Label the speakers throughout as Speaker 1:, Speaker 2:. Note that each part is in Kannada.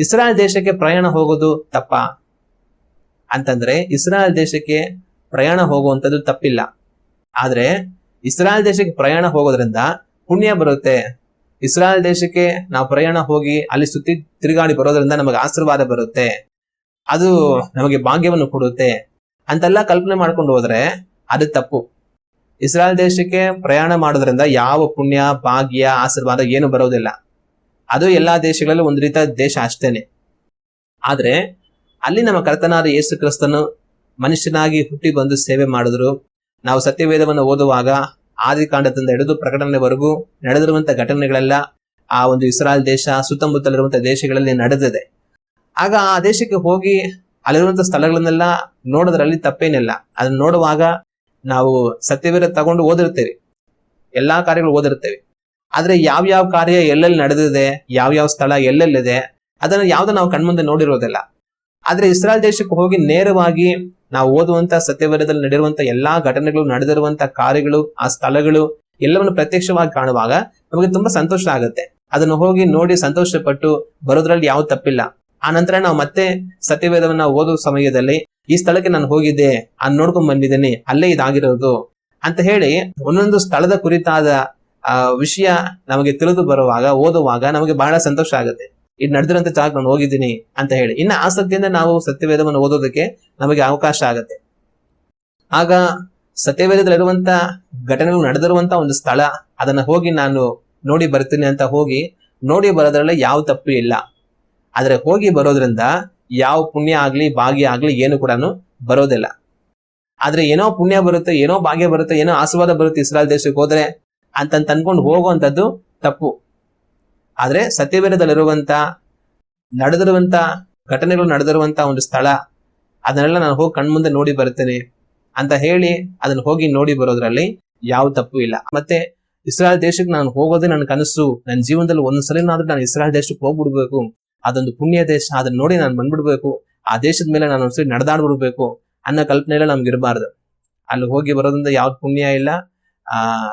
Speaker 1: ಇಸ್ರಾಯೇಲ್ ದೇಶಕ್ಕೆ ಪ್ರಯಾಣ ಹೋಗೋದು ತಪ್ಪ ಅಂತಂದ್ರೆ ಇಸ್ರಾಯೇಲ್ ದೇಶಕ್ಕೆ ಪ್ರಯಾಣ ಹೋಗುವಂಥದ್ದು ತಪ್ಪಿಲ್ಲ. ಆದ್ರೆ ಇಸ್ರಾಯೇಲ್ ದೇಶಕ್ಕೆ ಪ್ರಯಾಣ ಹೋಗೋದ್ರಿಂದ ಪುಣ್ಯ ಬರುತ್ತೆ. ಇಸ್ರಾಯೇಲ್ ದೇಶಕ್ಕೆ ನಾವು ಪ್ರಯಾಣ ಹೋಗಿ ಅಲ್ಲಿ ಸುತ್ತಿ ತಿರುಗಾಡಿ ಬರೋದ್ರಿಂದ ನಮಗೆ ಆಶೀರ್ವಾದ ಬರುತ್ತೆ, ಅದು ನಮಗೆ ಭಾಗ್ಯವನ್ನು ಕೊಡುತ್ತೆ ಅಂತೆಲ್ಲ ಕಲ್ಪನೆ ಮಾಡ್ಕೊಂಡು ಹೋದ್ರೆ ಅದು ತಪ್ಪು. ಇಸ್ರಾಯೇಲ್ ದೇಶಕ್ಕೆ ಪ್ರಯಾಣ ಮಾಡೋದ್ರಿಂದ ಯಾವ ಪುಣ್ಯ, ಭಾಗ್ಯ, ಆಶೀರ್ವಾದ ಏನು ಬರೋದಿಲ್ಲ. ಅದು ಎಲ್ಲಾ ದೇಶಗಳಲ್ಲೂ ಒಂದು ರೀತಿಯ ದೇಶ ಅಷ್ಟೇನೆ. ಆದ್ರೆ ಅಲ್ಲಿ ನಮ್ಮ ಕರ್ತನಾದ ಯೇಸು ಕ್ರಿಸ್ತನು ಮನುಷ್ಯನಾಗಿ ಹುಟ್ಟಿ ಬಂದು ಸೇವೆ ಮಾಡಿದ್ರು. ನಾವು ಸತ್ಯವೇದವನ್ನು ಓದುವಾಗ ಆದಿಕಾಂಡದಿಂದ ಹಿಡಿದು ಪ್ರಕಟಣೆವರೆಗೂ ನಡೆದಿರುವಂತ ಘಟನೆಗಳೆಲ್ಲ ಆ ಒಂದು ಇಸ್ರಾಯೇಲ್ ದೇಶ ಸುತ್ತಮುತ್ತಲಿರುವಂತಹ ದೇಶಗಳಲ್ಲಿ ನಡೆದಿದೆ. ಆಗ ಆ ದೇಶಕ್ಕೆ ಹೋಗಿ ಅಲ್ಲಿರುವಂತಹ ಸ್ಥಳಗಳನ್ನೆಲ್ಲ ನೋಡೋದ್ರಲ್ಲಿ ತಪ್ಪೇನಿಲ್ಲ. ಅದನ್ನ ನೋಡುವಾಗ ನಾವು ಸತ್ಯವೇದ ತಗೊಂಡು ಓದಿರ್ತೇವೆ, ಎಲ್ಲಾ ಕಾರ್ಯಗಳು ಓದಿರ್ತೇವೆ. ಆದ್ರೆ ಯಾವ್ಯಾವ ಕಾರ್ಯ ಎಲ್ಲೆಲ್ಲಿ ನಡೆದಿದೆ, ಯಾವ್ಯಾವ ಸ್ಥಳ ಎಲ್ಲೆಲ್ಲಿದೆ ಅದನ್ನ ಯಾವ್ದು ನಾವು ಕಣ್ಮುಂದೆ ನೋಡಿರೋದಿಲ್ಲ. ಆದ್ರೆ ಇಸ್ರಾಯೇಲ್ ದೇಶಕ್ಕೆ ಹೋಗಿ ನೇರವಾಗಿ ನಾವು ಓದುವಂತ ಸತ್ಯವೇದದಲ್ಲಿ ನಡೆಯುವಂತ ಎಲ್ಲಾ ಘಟನೆಗಳು, ನಡೆದಿರುವಂತ ಕಾರ್ಯಗಳು, ಆ ಸ್ಥಳಗಳು ಎಲ್ಲವನ್ನು ಪ್ರತ್ಯಕ್ಷವಾಗಿ ಕಾಣುವಾಗ ನಮಗೆ ತುಂಬಾ ಸಂತೋಷ ಆಗುತ್ತೆ. ಅದನ್ನು ಹೋಗಿ ನೋಡಿ ಸಂತೋಷ ಪಟ್ಟು ಬರೋದ್ರಲ್ಲಿ ಯಾವ ತಪ್ಪಿಲ್ಲ. ಆ ನಂತರ ನಾವು ಮತ್ತೆ ಸತ್ಯವೇದವನ್ನ ಓದುವ ಸಮಯದಲ್ಲಿ ಈ ಸ್ಥಳಕ್ಕೆ ನಾನು ಹೋಗಿದ್ದೆ, ನೋಡ್ಕೊಂಡ್ ಬಂದಿದ್ದೇನೆ, ಅಲ್ಲೇ ಇದಾಗಿರೋದು ಅಂತ ಹೇಳಿ ಒಂದೊಂದು ಸ್ಥಳದ ಕುರಿತಾದ ವಿಷಯ ನಮಗೆ ತಿಳಿದು ಬರುವಾಗ, ಓದುವಾಗ ನಮಗೆ ಬಹಳ ಸಂತೋಷ ಆಗುತ್ತೆ. ಇದು ನಡೆದಿರೋಂಥ ಜಾಗ ನಾನು ಹೋಗಿದ್ದೀನಿ ಅಂತ ಹೇಳಿ ಇನ್ನ ಆಸಕ್ತಿಯಿಂದ ನಾವು ಸತ್ಯವೇದವನ್ನು ಓದೋದಕ್ಕೆ ನಮಗೆ ಅವಕಾಶ ಆಗುತ್ತೆ. ಆಗ ಸತ್ಯವೇದದಲ್ಲಿರುವಂತ ಘಟನೆಗಳು ನಡೆದಿರುವಂತ ಒಂದು ಸ್ಥಳ, ಅದನ್ನ ಹೋಗಿ ನಾನು ನೋಡಿ ಬರ್ತೀನಿ ಅಂತ ಹೋಗಿ ನೋಡಿ ಬರೋದ್ರಲ್ಲಿ ಯಾವ ತಪ್ಪು ಇಲ್ಲ. ಆದ್ರೆ ಹೋಗಿ ಬರೋದ್ರಿಂದ ಯಾವ ಪುಣ್ಯ ಆಗ್ಲಿ, ಭಾಗ್ಯ ಆಗ್ಲಿ ಏನು ಕೂಡ ಬರೋದಿಲ್ಲ. ಆದ್ರೆ ಏನೋ ಪುಣ್ಯ ಬರುತ್ತೆ, ಏನೋ ಭಾಗ್ಯ ಬರುತ್ತೆ, ಏನೋ ಆಶೀರ್ವಾದ ಬರುತ್ತೆ ಇಸ್ರಾಯೇಲ್ ದೇಶಕ್ಕೆ ಹೋದ್ರೆ ಅಂತ ಅನ್ಕೊಂಡು ಹೋಗುವಂತದ್ದು ತಪ್ಪು. ಆದ್ರೆ ಸತ್ಯವೇದದಲ್ಲಿರುವಂತ ನಡೆದಿರುವಂತ ಘಟನೆಗಳು ನಡೆದಿರುವಂತ ಒಂದು ಸ್ಥಳ, ಅದನ್ನೆಲ್ಲ ನಾನು ಹೋಗಿ ಕಣ್ಮುಂದೆ ನೋಡಿ ಬರ್ತೇನೆ ಅಂತ ಹೇಳಿ ಅದನ್ನ ಹೋಗಿ ನೋಡಿ ಬರೋದ್ರಲ್ಲಿ ಯಾವ ತಪ್ಪು ಇಲ್ಲ. ಮತ್ತೆ ಇಸ್ರಾಯೇಲ್ ದೇಶಕ್ಕೆ ನಾನು ಹೋಗೋದೇ ನನ್ನ ಕನಸು, ನನ್ನ ಜೀವನದಲ್ಲಿ ಒಂದ್ಸಲಿನಾದ್ರೂ ನಾನು ಇಸ್ರಾಯೇಲ್ ದೇಶಕ್ಕೆ ಹೋಗ್ಬಿಡ್ಬೇಕು, ಅದೊಂದು ಪುಣ್ಯ ದೇಶ, ಅದನ್ನ ನೋಡಿ ನಾನು ಬಂದ್ಬಿಡ್ಬೇಕು, ಆ ದೇಶದ ಮೇಲೆ ನಾನು ಒಂದ್ಸಲಿ ನಡೆದಾಡ್ಬಿಡ್ಬೇಕು ಅನ್ನೋ ಕಲ್ಪನೆ ಎಲ್ಲ ನಮ್ಗೆ ಇರಬಾರ್ದು. ಅಲ್ಲಿ ಹೋಗಿ ಬರೋದ್ರಿಂದ ಯಾವ್ದು ಪುಣ್ಯ ಇಲ್ಲ,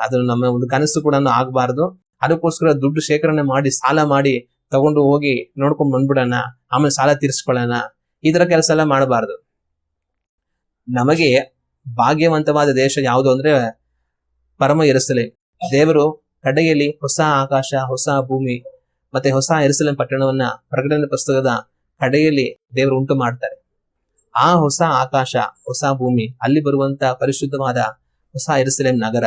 Speaker 1: ಅದು ನಮ್ಮ ಒಂದು ಕನಸು ಕೂಡ ಆಗ್ಬಾರ್ದು. ಅದಕ್ಕೋಸ್ಕರ ದುಡ್ಡು ಶೇಖರಣೆ ಮಾಡಿ, ಸಾಲ ಮಾಡಿ ತಗೊಂಡು ಹೋಗಿ ನೋಡ್ಕೊಂಡ್ ಬಂದ್ಬಿಡೋಣ, ಆಮೇಲೆ ಸಾಲ ತೀರ್ಸ್ಕೊಳ್ಳೋಣ, ಈ ತರ ಕೆಲಸ ಎಲ್ಲ ಮಾಡಬಾರ್ದು. ನಮಗೆ ಭಾಗ್ಯವಂತವಾದ ದೇಶ ಯಾವುದು ಅಂದ್ರೆ ಪರಮ ಯೆರೂಸಲೇಮ್. ದೇವರು ಕಡೆಯಲ್ಲಿ ಹೊಸ ಆಕಾಶ, ಹೊಸ ಭೂಮಿ ಮತ್ತೆ ಹೊಸ ಯೆರೂಸಲೇಮ್ ಪಟ್ಟಣವನ್ನ ಪ್ರಕಟಣೆ ಪುಸ್ತಕದ ಕಡೆಯಲ್ಲಿ ದೇವರು ಉಂಟು ಮಾಡ್ತಾರೆ. ಆ ಹೊಸ ಆಕಾಶ, ಹೊಸ ಭೂಮಿ, ಅಲ್ಲಿ ಬರುವಂತ ಪರಿಶುದ್ಧವಾದ ಹೊಸ ಯೆರೂಸಲೇಮ್ ನಗರ,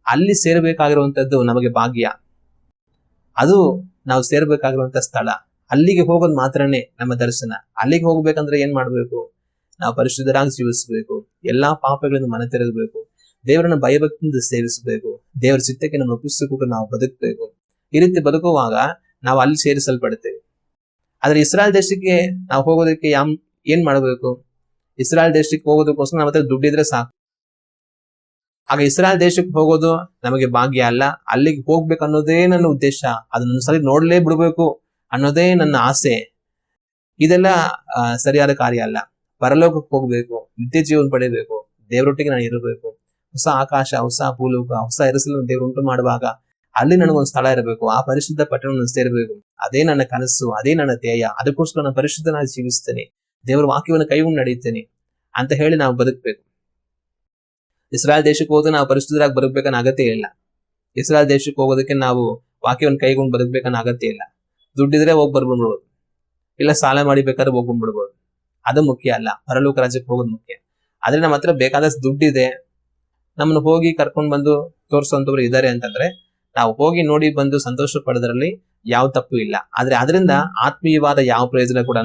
Speaker 1: ಅಲ್ಲಿ ಸೇರ್ಬೇಕಾಗಿರುವಂತದ್ದು ನಮಗೆ ಭಾಗ್ಯ. ಅದು ನಾವು ಸೇರ್ಬೇಕಾಗಿರುವಂತ ಸ್ಥಳ. ಅಲ್ಲಿಗೆ ಹೋಗೋದು ಮಾತ್ರನೇ ನಮ್ಮ ದರ್ಶನ. ಅಲ್ಲಿಗೆ ಹೋಗ್ಬೇಕಂದ್ರೆ ಏನ್ ಮಾಡ್ಬೇಕು? ನಾವು ಪರಿಶುದ್ಧರಾಗಿ ಜೀವಿಸಬೇಕು, ಎಲ್ಲಾ ಪಾಪಗಳನ್ನು ಮನೆ ತೆರೆಗಬೇಕು, ದೇವರನ್ನ ಭಯಭಕ್ತಿಯಿಂದ ಸೇವಿಸಬೇಕು, ದೇವರ ಚಿತ್ತಕ್ಕೆ ನಮ್ಮ ಒಪ್ಪಿಸಿಕೊಂಡು ನಾವು ಬದುಕಬೇಕು. ಈ ರೀತಿ ಬದುಕುವಾಗ ನಾವು ಅಲ್ಲಿ ಸೇರಿಸಲ್ಪಡ್ತೇವೆ. ಆದ್ರೆ ಇಸ್ರಾಯೇಲ್ ದೇಶಕ್ಕೆ ನಾವು ಹೋಗೋದಕ್ಕೆ ಏನ್ ಮಾಡಬೇಕು? ಇಸ್ರಾಯೇಲ್ ದೇಶಕ್ಕೆ ಹೋಗೋದಕ್ಕೋಸ್ಕರ ನಮ್ಮ ಹತ್ರ ದುಡ್ಡಿದ್ರೆ ಸಾಕು. ಆಗ ಇಸ್ರಾಯೇಲ್ ದೇಶಕ್ಕೆ ಹೋಗೋದು ನಮಗೆ ಭಾಗ್ಯ ಅಲ್ಲ, ಅಲ್ಲಿಗೆ ಹೋಗ್ಬೇಕು ಅನ್ನೋದೇ ನನ್ನ ಉದ್ದೇಶ, ಅದನ್ನೊಂದ್ಸರಿ ನೋಡ್ಲೇ ಬಿಡ್ಬೇಕು ಅನ್ನೋದೇ ನನ್ನ ಆಸೆ. ಇದೆಲ್ಲ ಸರಿಯಾದ ಕಾರ್ಯ ಅಲ್ಲ. ಪರಲೋಕಕ್ಕೆ ಹೋಗ್ಬೇಕು, ನಿತ್ಯ ಜೀವನ ಪಡೆಯಬೇಕು, ದೇವರೊಟ್ಟಿಗೆ ನಾನು ಇರಬೇಕು, ಹೊಸ ಆಕಾಶ, ಹೊಸ ಭೂಲೋಕ, ಹೊಸ ಯೆರೂಸಲೇಮ್ ದೇವರು ಉಂಟು ಮಾಡುವಾಗ ಅಲ್ಲಿ ನನಗೊಂದು ಸ್ಥಳ ಇರಬೇಕು, ಆ ಪರಿಶುದ್ಧ ಪಟ್ಟಣವನ್ನು ಸೇರಬೇಕು. ಅದೇ ನನ್ನ ಕನಸು, ಅದೇ ನನ್ನ ಧ್ಯೇಯ. ಅದಕ್ಕೋಸ್ಕರ ನಾನು ಪರಿಶುದ್ಧನಾಗಿ ಜೀವಿಸ್ತೇನೆ, ದೇವರ ವಾಕ್ಯವನ್ನು ಕೈಗೊಂಡು ನಡೀತೇನೆ ಅಂತ ಹೇಳಿ ನಾವು ಬದುಕಬೇಕು. ಇಸ್ರಾಯೇಲ್ ದೇಶಕ್ಕೆ ಹೋದ್ರೆ ನಾವು ಪರಿಶುದ್ಧರಾಗಿ ಬದುಕಬೇಕನ್ನ ಅಗತ್ಯ ಇಲ್ಲ. ಇಸ್ರಾಯೇಲ್ ದೇಶಕ್ಕೆ ಹೋಗೋದಕ್ಕೆ ನಾವು ವಾಕ್ಯವನ್ನು ಕೈಗೊಂಡು ಬದುಕಬೇಕನ್ನ ಅಗತ್ಯ ಇಲ್ಲ. ದುಡ್ಡಿದ್ರೆ ಹೋಗಿ ಬರ್ಬಿಡ್ಬೋದು, ಇಲ್ಲ ಸಾಲ ಮಾಡಿ ಬೇಕಾದ್ರೆ ಹೋಗ್ಬಿಡ್ಬೋದು. ಅದು ಮುಖ್ಯ ಅಲ್ಲ, ಪರಲೋಕ ರಾಜ್ಯಕ್ಕೆ ಹೋಗೋದು ಮುಖ್ಯ. ಆದ್ರೆ ನಮ್ಮ ಹತ್ರ ಬೇಕಾದಷ್ಟು ದುಡ್ಡಿದೆ, ನಮ್ಮನ್ನು ಹೋಗಿ ಕರ್ಕೊಂಡ್ ಬಂದು ತೋರಿಸುವಂತವ್ರು ಇದ್ದಾರೆ ಅಂತಂದ್ರೆ ನಾವು ಹೋಗಿ ನೋಡಿ ಬಂದು ಸಂತೋಷ ಪಡೋದ್ರಲ್ಲಿ ಯಾವ ತಪ್ಪು ಇಲ್ಲ. ಆದ್ರೆ ಅದರಿಂದ ಆತ್ಮೀಯವಾದ ಯಾವ ಪ್ರಯೋಜನ ಕೂಡ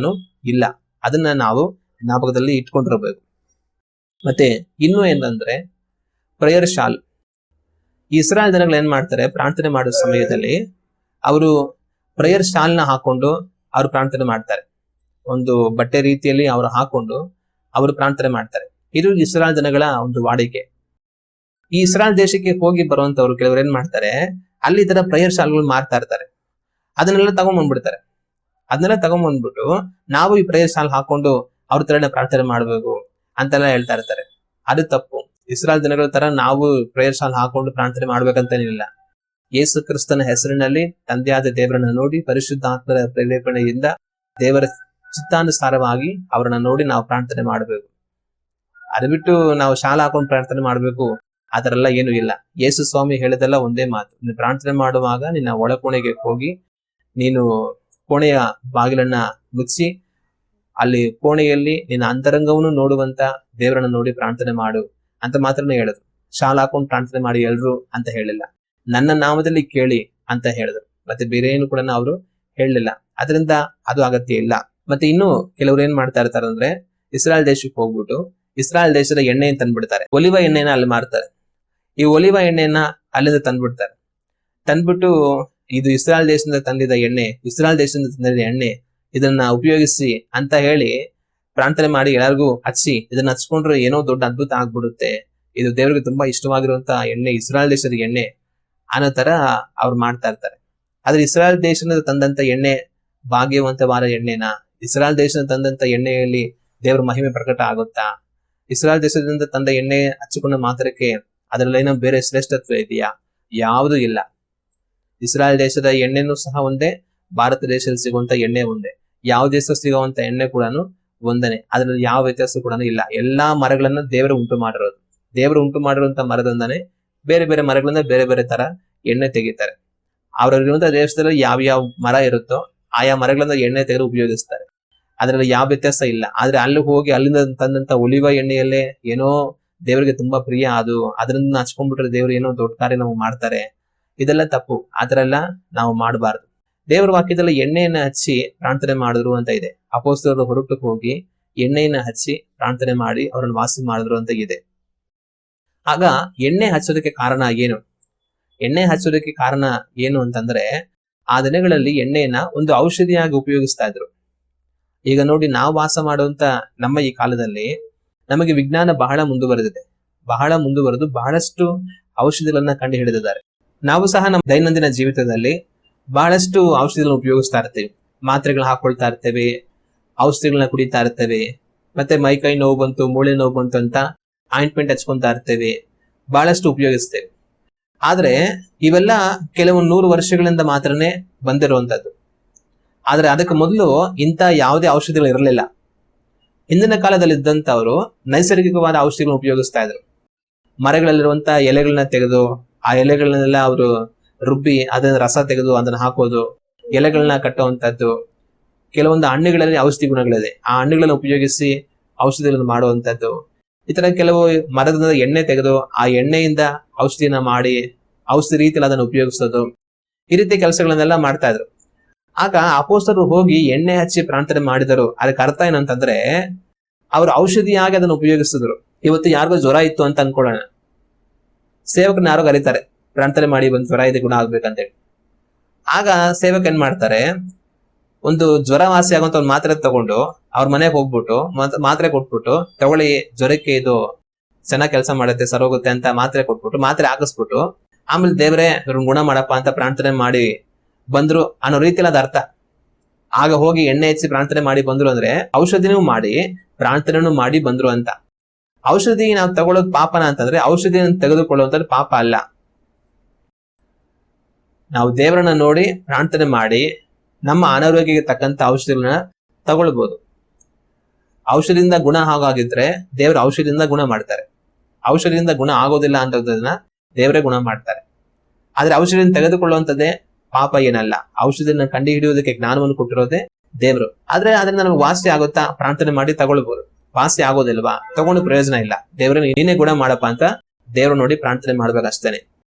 Speaker 1: ಇಲ್ಲ. ಅದನ್ನ ನಾವು ಜ್ಞಾಪಕದಲ್ಲಿ ಇಟ್ಕೊಂಡಿರ್ಬೇಕು. ಮತ್ತೆ ಇನ್ನು ಏನಂದ್ರೆ ಪ್ರೇಯರ್ ಶಾಲ್. ಈ ಇಸ್ರಾಯೇಲ್ ಜನಗಳು ಏನ್ ಮಾಡ್ತಾರೆ, ಪ್ರಾರ್ಥನೆ ಮಾಡೋ ಸಮಯದಲ್ಲಿ ಅವರು ಪ್ರೇಯರ್ ಶಾಲ್ನ ಹಾಕೊಂಡು ಅವ್ರು ಪ್ರಾರ್ಥನೆ ಮಾಡ್ತಾರೆ. ಒಂದು ಬಟ್ಟೆ ರೀತಿಯಲ್ಲಿ ಅವರು ಹಾಕೊಂಡು ಅವರು ಪ್ರಾರ್ಥನೆ ಮಾಡ್ತಾರೆ. ಇದು ಇಸ್ರಾಯೇಲ್ ಜನಗಳ ಒಂದು ವಾಡಿಕೆ. ಈ ಇಸ್ರಾಯೇಲ್ ದೇಶಕ್ಕೆ ಹೋಗಿ ಬರುವಂತವ್ರು ಕೆಲವರು ಏನ್ ಮಾಡ್ತಾರೆ, ಅಲ್ಲಿ ತರ ಪ್ರೇಯರ್ ಶಾಲ್ಗಳು ಮಾರ್ತಾ ಇರ್ತಾರೆ. ಅದನ್ನೆಲ್ಲ ತಗೊಂಡ್ಬಂದ್ಬಿಡ್ತಾರೆ. ಅದನ್ನೆಲ್ಲ ತಗೊಂಡ್ಬಂದ್ಬಿಟ್ಟು ನಾವು ಈ ಪ್ರೇಯರ್ ಶಾಲ್ ಹಾಕೊಂಡು ಅವ್ರ ತರನೇ ಪ್ರಾರ್ಥನೆ ಮಾಡ್ಬೇಕು ಅಂತೆಲ್ಲ ಹೇಳ್ತಾ ಇರ್ತಾರೆ. ಅದು ತಪ್ಪು. ಇಸ್ರಾಯೇಲ್ ಜನಗಳ ತರ ನಾವು ಪ್ರೇಯರ್ ಶಾಲ್ ಹಾಕೊಂಡು ಪ್ರಾರ್ಥನೆ ಮಾಡ್ಬೇಕಂತೇನಿಲ್ಲ. ಯೇಸು ಕ್ರಿಸ್ತನ ಹೆಸರಿನಲ್ಲಿ ತಂದೆಯಾದ ದೇವರನ್ನ ನೋಡಿ ಪರಿಶುದ್ಧ ಆತ್ಮರ ಪ್ರೇರೇಪಣೆಯಿಂದ ದೇವರ ಚಿತ್ತಾನುಸಾರವಾಗಿ ಅವರನ್ನ ನೋಡಿ ನಾವು ಪ್ರಾರ್ಥನೆ ಮಾಡಬೇಕು. ಅದು ಬಿಟ್ಟು ನಾವು ಶಾಲಾ ಹಾಕೊಂಡು ಪ್ರಾರ್ಥನೆ ಮಾಡಬೇಕು ಅದರೆಲ್ಲ ಏನು ಇಲ್ಲ. ಯೇಸು ಸ್ವಾಮಿ ಹೇಳಿದೆಲ್ಲ ಒಂದೇ ಮಾತು, ನೀನು ಪ್ರಾರ್ಥನೆ ಮಾಡುವಾಗ ನಿನ್ನ ಒಳಕೋಣೆಗೆ ಹೋಗಿ ನೀನು ಕೋಣೆಯ ಬಾಗಿಲನ್ನ ಮುಚ್ಚಿ ಅಲ್ಲಿ ಕೋಣೆಯಲ್ಲಿ ನಿನ್ನ ಅಂತರಂಗವನ್ನು ನೋಡುವಂತ ದೇವರನ್ನ ನೋಡಿ ಪ್ರಾರ್ಥನೆ ಮಾಡು ಅಂತ ಮಾತ್ರನೇ ಹೇಳಿದ್ರು. ಶಾಲಾ ಹಾಕೊಂಡು ಪ್ರಾರ್ಥನೆ ಮಾಡಿ ಎಲ್ರು ಅಂತ ಹೇಳಿಲ್ಲ. ನನ್ನ ನಾಮದಲ್ಲಿ ಕೇಳಿ ಅಂತ ಹೇಳಿದ್ರು. ಮತ್ತೆ ಬೇರೆ ಏನು ಕೂಡ ಅವರು ಹೇಳಲಿಲ್ಲ. ಅದರಿಂದ ಅದು ಅಗತ್ಯ ಇಲ್ಲ. ಮತ್ತೆ ಇನ್ನು ಕೆಲವರು ಏನ್ ಮಾಡ್ತಾ ಇರ್ತಾರೆ ಅಂದ್ರೆ, ಇಸ್ರಾಯೇಲ್ ದೇಶಕ್ಕೆ ಹೋಗ್ಬಿಟ್ಟು ಇಸ್ರಾಯೇಲ್ ದೇಶದ ಎಣ್ಣೆಯನ್ನು ತಂದ್ಬಿಡ್ತಾರೆ. ಒಲಿವ ಎಣ್ಣೆನ ಅಲ್ಲಿ ಮಾರ್ತಾರೆ. ಈ ಒಲಿವ ಎಣ್ಣೆಯನ್ನ ಅಲ್ಲಿಂದ ತಂದ್ಬಿಡ್ತಾರೆ. ತಂದ್ಬಿಟ್ಟು ಇದು ಇಸ್ರಾಯೇಲ್ ದೇಶದಿಂದ ತಂದಿದ್ದ ಎಣ್ಣೆ, ಇಸ್ರಾಯೇಲ್ ದೇಶದಿಂದ ತಂದಿದ್ದ ಎಣ್ಣೆ, ಇದನ್ನ ಉಪಯೋಗಿಸಿ ಅಂತ ಹೇಳಿ ಪ್ರಾರ್ಥನೆ ಮಾಡಿ ಎಲ್ಲರಿಗೂ ಹಚ್ಚಿ, ಇದನ್ನ ಹಚ್ಕೊಂಡ್ರೆ ಏನೋ ದೊಡ್ಡ ಅದ್ಭುತ ಆಗ್ಬಿಡುತ್ತೆ, ಇದು ದೇವರಿಗೆ ತುಂಬಾ ಇಷ್ಟವಾಗಿರುವಂತ ಎಣ್ಣೆ, ಇಸ್ರಾಯೇಲ್ ದೇಶದ ಎಣ್ಣೆ ಅನ್ನೋ ತರ ಅವ್ರು ಮಾಡ್ತಾ ಇರ್ತಾರೆ. ಆದ್ರೆ ಇಸ್ರಾಯೇಲ್ ದೇಶದಿಂದ ತಂದಂತ ಎಣ್ಣೆ ಭಾಗ್ಯವಂತವಾದ ಎಣ್ಣೆನ? ಇಸ್ರಾಯೇಲ್ ದೇಶದಿಂದ ತಂದಂತ ಎಣ್ಣೆಯಲ್ಲಿ ದೇವರ ಮಹಿಮೆ ಪ್ರಕಟ ಆಗುತ್ತಾ? ಇಸ್ರಾಯೇಲ್ ದೇಶದಿಂದ ತಂದ ಎಣ್ಣೆ ಹಚ್ಚಿಕೊಂಡ ಮಾತ್ರಕ್ಕೆ ಅದರಲ್ಲೇನೋ ಬೇರೆ ಶ್ರೇಷ್ಠತ್ವ ಇದೆಯಾ? ಯಾವುದೂ ಇಲ್ಲ. ಇಸ್ರಾಯೇಲ್ ದೇಶದ ಎಣ್ಣೆನೂ ಸಹ ಒಂದೇ, ಭಾರತ ದೇಶದಲ್ಲಿ ಸಿಗುವಂತ ಎಣ್ಣೆ ಒಂದೇ, ಯಾವ ದೇಶದಲ್ಲಿ ಸಿಗುವಂತ ಎಣ್ಣೆ ಕೂಡ ಒಂದನೇ. ಅದ್ರಲ್ಲಿ ಯಾವ ವ್ಯತ್ಯಾಸ ಕೂಡ ಇಲ್ಲ. ಎಲ್ಲಾ ಮರಗಳನ್ನ ದೇವರು ಉಂಟು ಮಾಡಿರೋದು. ದೇವರು ಉಂಟು ಮಾಡಿರುವಂತ ಮರದಿಂದಾನೇ ಬೇರೆ ಬೇರೆ ಮರಗಳಿಂದ ಬೇರೆ ಬೇರೆ ತರ ಎಣ್ಣೆ ತೆಗಿತಾರೆ. ಅವರಿರುವಂತ ದೇಶದಲ್ಲಿ ಯಾವ ಮರ ಇರುತ್ತೋ ಆಯಾ ಮರಗಳಿಂದ ಎಣ್ಣೆ ತೆಗೆದು ಉಪಯೋಗಿಸ್ತಾರೆ. ಅದ್ರಲ್ಲಿ ಯಾವ ವ್ಯತ್ಯಾಸ ಇಲ್ಲ. ಆದ್ರೆ ಅಲ್ಲಿ ಹೋಗಿ ಅಲ್ಲಿಂದ ತಂದಂತ ಒಲಿವ ಎಣ್ಣೆಯಲ್ಲೇ ಏನೋ ದೇವರಿಗೆ ತುಂಬಾ ಪ್ರಿಯ, ಅದರಿಂದ ಹಚ್ಕೊಂಡ್ಬಿಟ್ರೆ ದೇವ್ರು ಏನೋ ದೊಡ್ಡ ಕಾರ್ಯ ನಾವು ಮಾಡ್ತಾರೆ, ಇದೆಲ್ಲ ತಪ್ಪು. ಆತರ ಎಲ್ಲ ನಾವು ಮಾಡಬಾರ್ದು. ದೇವರ ವಾಕ್ಯದಲ್ಲಿ ಎಣ್ಣೆಯನ್ನ ಹಚ್ಚಿ ಪ್ರಾರ್ಥನೆ ಮಾಡಿದ್ರು ಅಂತ ಇದೆ. ಅಪೊಸ್ತಲರು ಹೊರಟು ಹೋಗಿ ಎಣ್ಣೆಯನ್ನ ಹಚ್ಚಿ ಪ್ರಾರ್ಥನೆ ಮಾಡಿ ಅವರನ್ನು ವಾಸಿ ಮಾಡಿದ್ರು ಅಂತ ಇದೆ. ಆಗ ಎಣ್ಣೆ ಹಚ್ಚೋದಕ್ಕೆ ಕಾರಣ ಏನು? ಎಣ್ಣೆ ಹಚ್ಚೋದಕ್ಕೆ ಕಾರಣ ಏನು ಅಂತಂದ್ರೆ, ಆ ದಿನಗಳಲ್ಲಿ ಎಣ್ಣೆಯನ್ನ ಒಂದು ಔಷಧಿಯಾಗಿ ಉಪಯೋಗಿಸ್ತಾ ಇದ್ರು. ಈಗ ನೋಡಿ, ನಾವು ವಾಸ ಮಾಡುವಂತ ನಮ್ಮ ಈ ಕಾಲದಲ್ಲಿ ನಮಗೆ ವಿಜ್ಞಾನ ಬಹಳ ಮುಂದುವರೆದಿದೆ. ಬಹಳ ಮುಂದುವರೆದು ಬಹಳಷ್ಟು ಔಷಧಿಗಳನ್ನ ಕಂಡು ಹಿಡಿದಿದ್ದಾರೆ. ನಾವು ಸಹ ನಮ್ಮ ದೈನಂದಿನ ಜೀವಿತದಲ್ಲಿ ಬಹಳಷ್ಟು ಔಷಧಿಗಳನ್ನ ಉಪಯೋಗಿಸ್ತಾ ಇರ್ತೀವಿ. ಮಾತ್ರೆಗಳನ್ನ ಹಾಕೊಳ್ತಾ ಇರ್ತೇವೆ, ಔಷಧಿಗಳನ್ನ ಕುಡಿತಾ ಇರ್ತೇವೆ, ಮತ್ತೆ ಮೈಕೈ ನೋವು ಬಂತು, ಮೂಳೆ ನೋವು ಬಂತು ಅಂತ ಆಯಿಂಟ್ಮೆಂಟ್ ಹಚ್ಕೊಂತಾ ಇರ್ತೇವೆ, ಬಹಳಷ್ಟು ಉಪಯೋಗಿಸ್ತೇವೆ. ಆದ್ರೆ ಇವೆಲ್ಲ ಕೆಲವು 100 ವರ್ಷಗಳಿಂದ ಮಾತ್ರನೇ ಬಂದಿರುವಂತದ್ದು. ಆದ್ರೆ ಅದಕ್ಕೆ ಮೊದಲು ಇಂಥ ಯಾವುದೇ ಔಷಧಿಗಳು ಇರಲಿಲ್ಲ. ಹಿಂದಿನ ಕಾಲದಲ್ಲಿ ಇದ್ದಂತವರು ನೈಸರ್ಗಿಕವಾದ ಔಷಧಿಗಳನ್ನ ಉಪಯೋಗಿಸ್ತಾ ಇದ್ರು. ಮರಗಳಲ್ಲಿರುವಂತ ಎಲೆಗಳನ್ನ ತೆಗೆದು ಆ ಎಲೆಗಳನ್ನೆಲ್ಲ ಅವರು ರುಬ್ಬಿ ಅದನ್ನ ರಸ ತೆಗೆದು ಅದನ್ನ ಹಾಕೋದು, ಎಲೆಗಳನ್ನ ಕಟ್ಟುವಂತದ್ದು. ಕೆಲವೊಂದು ಹಣ್ಣುಗಳಲ್ಲಿ ಔಷಧಿ ಗುಣಗಳಿದೆ, ಆ ಹಣ್ಣುಗಳನ್ನ ಉಪಯೋಗಿಸಿ ಔಷಧಿಗಳನ್ನು ಮಾಡುವಂತದ್ದು. ಈ ತರ ಕೆಲವು ಮರದಿಂದ ಎಣ್ಣೆ ತೆಗೆದು ಆ ಎಣ್ಣೆಯಿಂದ ಔಷಧಿನ ಮಾಡಿ ಔಷಧಿ ರೀತಿಯಲ್ಲಿ ಅದನ್ನು ಉಪಯೋಗಿಸೋದು, ಈ ರೀತಿ ಕೆಲಸಗಳನ್ನೆಲ್ಲ ಮಾಡ್ತಾ ಇದ್ರು. ಆಗ ಅಪೊಸ್ತಲರು ಹೋಗಿ ಎಣ್ಣೆ ಹಚ್ಚಿ ಪ್ರಾರ್ಥನೆ ಮಾಡಿದರು. ಅದಕ್ಕೆ ಅರ್ಥ ಏನಂತಂದ್ರೆ, ಅವರು ಔಷಧಿಯಾಗಿ ಅದನ್ನು ಉಪಯೋಗಿಸಿದ್ರು. ಇವತ್ತು ಯಾರಿಗೋ ಜ್ವರ ಇತ್ತು ಅಂತ ಅನ್ಕೊಳ್ಳೋಣ, ಸೇವಕನ ಯಾರೋ ಕರೀತಾರೆ, ಪ್ರಾರ್ಥನೆ ಮಾಡಿ ಬಂದು ಜ್ವರ ಇದೆ ಗುಣ ಆಗ್ಬೇಕಂತೇಳಿ. ಆಗ ಸೇವಕ ಏನ್ ಮಾಡ್ತಾರೆ, ಒಂದು ಜ್ವರ ವಾಸಿ ಆಗುವಂತ ಒಂದು ಮಾತ್ರೆ ತಗೊಂಡು ಅವ್ರ ಮನೆಗೆ ಹೋಗ್ಬಿಟ್ಟು ಮಾತ್ರೆ ಕೊಟ್ಬಿಟ್ಟು, ತಗೊಳ್ಳಿ ಜ್ವರಕ್ಕೆ ಇದು ಚೆನ್ನಾಗಿ ಕೆಲಸ ಮಾಡುತ್ತೆ, ಸರೋಗುತ್ತೆ ಅಂತ ಮಾತ್ರೆ ಕೊಟ್ಬಿಟ್ಟು ಮಾತ್ರೆ ಹಾಕಿಸ್ಬಿಟ್ಟು, ಆಮೇಲೆ ದೇವರೇ ಇವ್ರನ್ನ ಗುಣ ಮಾಡಪ್ಪ ಅಂತ ಪ್ರಾರ್ಥನೆ ಮಾಡಿ ಬಂದ್ರು ಅನ್ನೋ ರೀತಿಯಲ್ಲಿ ಅದ ಅರ್ಥ. ಆಗ ಹೋಗಿ ಎಣ್ಣೆ ಹಚ್ಚಿ ಪ್ರಾರ್ಥನೆ ಮಾಡಿ ಬಂದ್ರು ಅಂದ್ರೆ ಔಷಧಿನೂ ಮಾಡಿ ಪ್ರಾರ್ಥನೆನೂ ಮಾಡಿ ಬಂದ್ರು ಅಂತ. ಔಷಧಿ ನಾವು ತಗೊಳ್ಳೋದು ಪಾಪನ ಅಂತಂದ್ರೆ ಔಷಧಿಯನ್ನು ತೆಗೆದುಕೊಳ್ಳುವಂಥದ್ದು ಪಾಪ ಅಲ್ಲ. ನಾವು ದೇವರನ್ನ ನೋಡಿ ಪ್ರಾರ್ಥನೆ ಮಾಡಿ ನಮ್ಮ ಅನಾರೋಗ್ಯಕ್ಕೆ ತಕ್ಕಂತ ಔಷಧಿಗಳನ್ನ ತಗೊಳ್ಬಹುದು. ಔಷಧಿಯಿಂದ ಗುಣ ಆಗೋಗಿದ್ರೆ ದೇವರು ಔಷಧಿಯಿಂದ ಗುಣ ಮಾಡ್ತಾರೆ. ಔಷಧಿಯಿಂದ ಗುಣ ಆಗೋದಿಲ್ಲ ಅಂತದನ್ನ ದೇವರೇ ಗುಣ ಮಾಡ್ತಾರೆ. ಆದ್ರೆ ಔಷಧಿಯನ್ನು ತೆಗೆದುಕೊಳ್ಳುವಂಥದ್ದೇ ಪಾಪ ಏನಲ್ಲ. ಔಷಧಿಯನ್ನ ಕಂಡು ಹಿಡಿಯೋದಕ್ಕೆ ಜ್ಞಾನವನ್ನು ಕೊಟ್ಟಿರೋದೇ ದೇವರು. ಆದ್ರೆ ಅದರಿಂದ ನಮ್ಗೆ ವಾಸಿ ಆಗುತ್ತಾ? ಪ್ರಾರ್ಥನೆ ಮಾಡಿ ತಗೊಳ್ಬಹುದು. ವಾಸಿ ಆಗೋದಿಲ್ವಾ? ತಗೊಂಡು ಪ್ರಯೋಜನ ಇಲ್ಲ. ದೇವರನ್ನ ನೀನೇ ಗುಣ ಮಾಡಪ್ಪ ಅಂತ ದೇವರು ನೋಡಿ ಪ್ರಾರ್ಥನೆ ಮಾಡ್ಬೇಕಷ್ಟೇನೆ.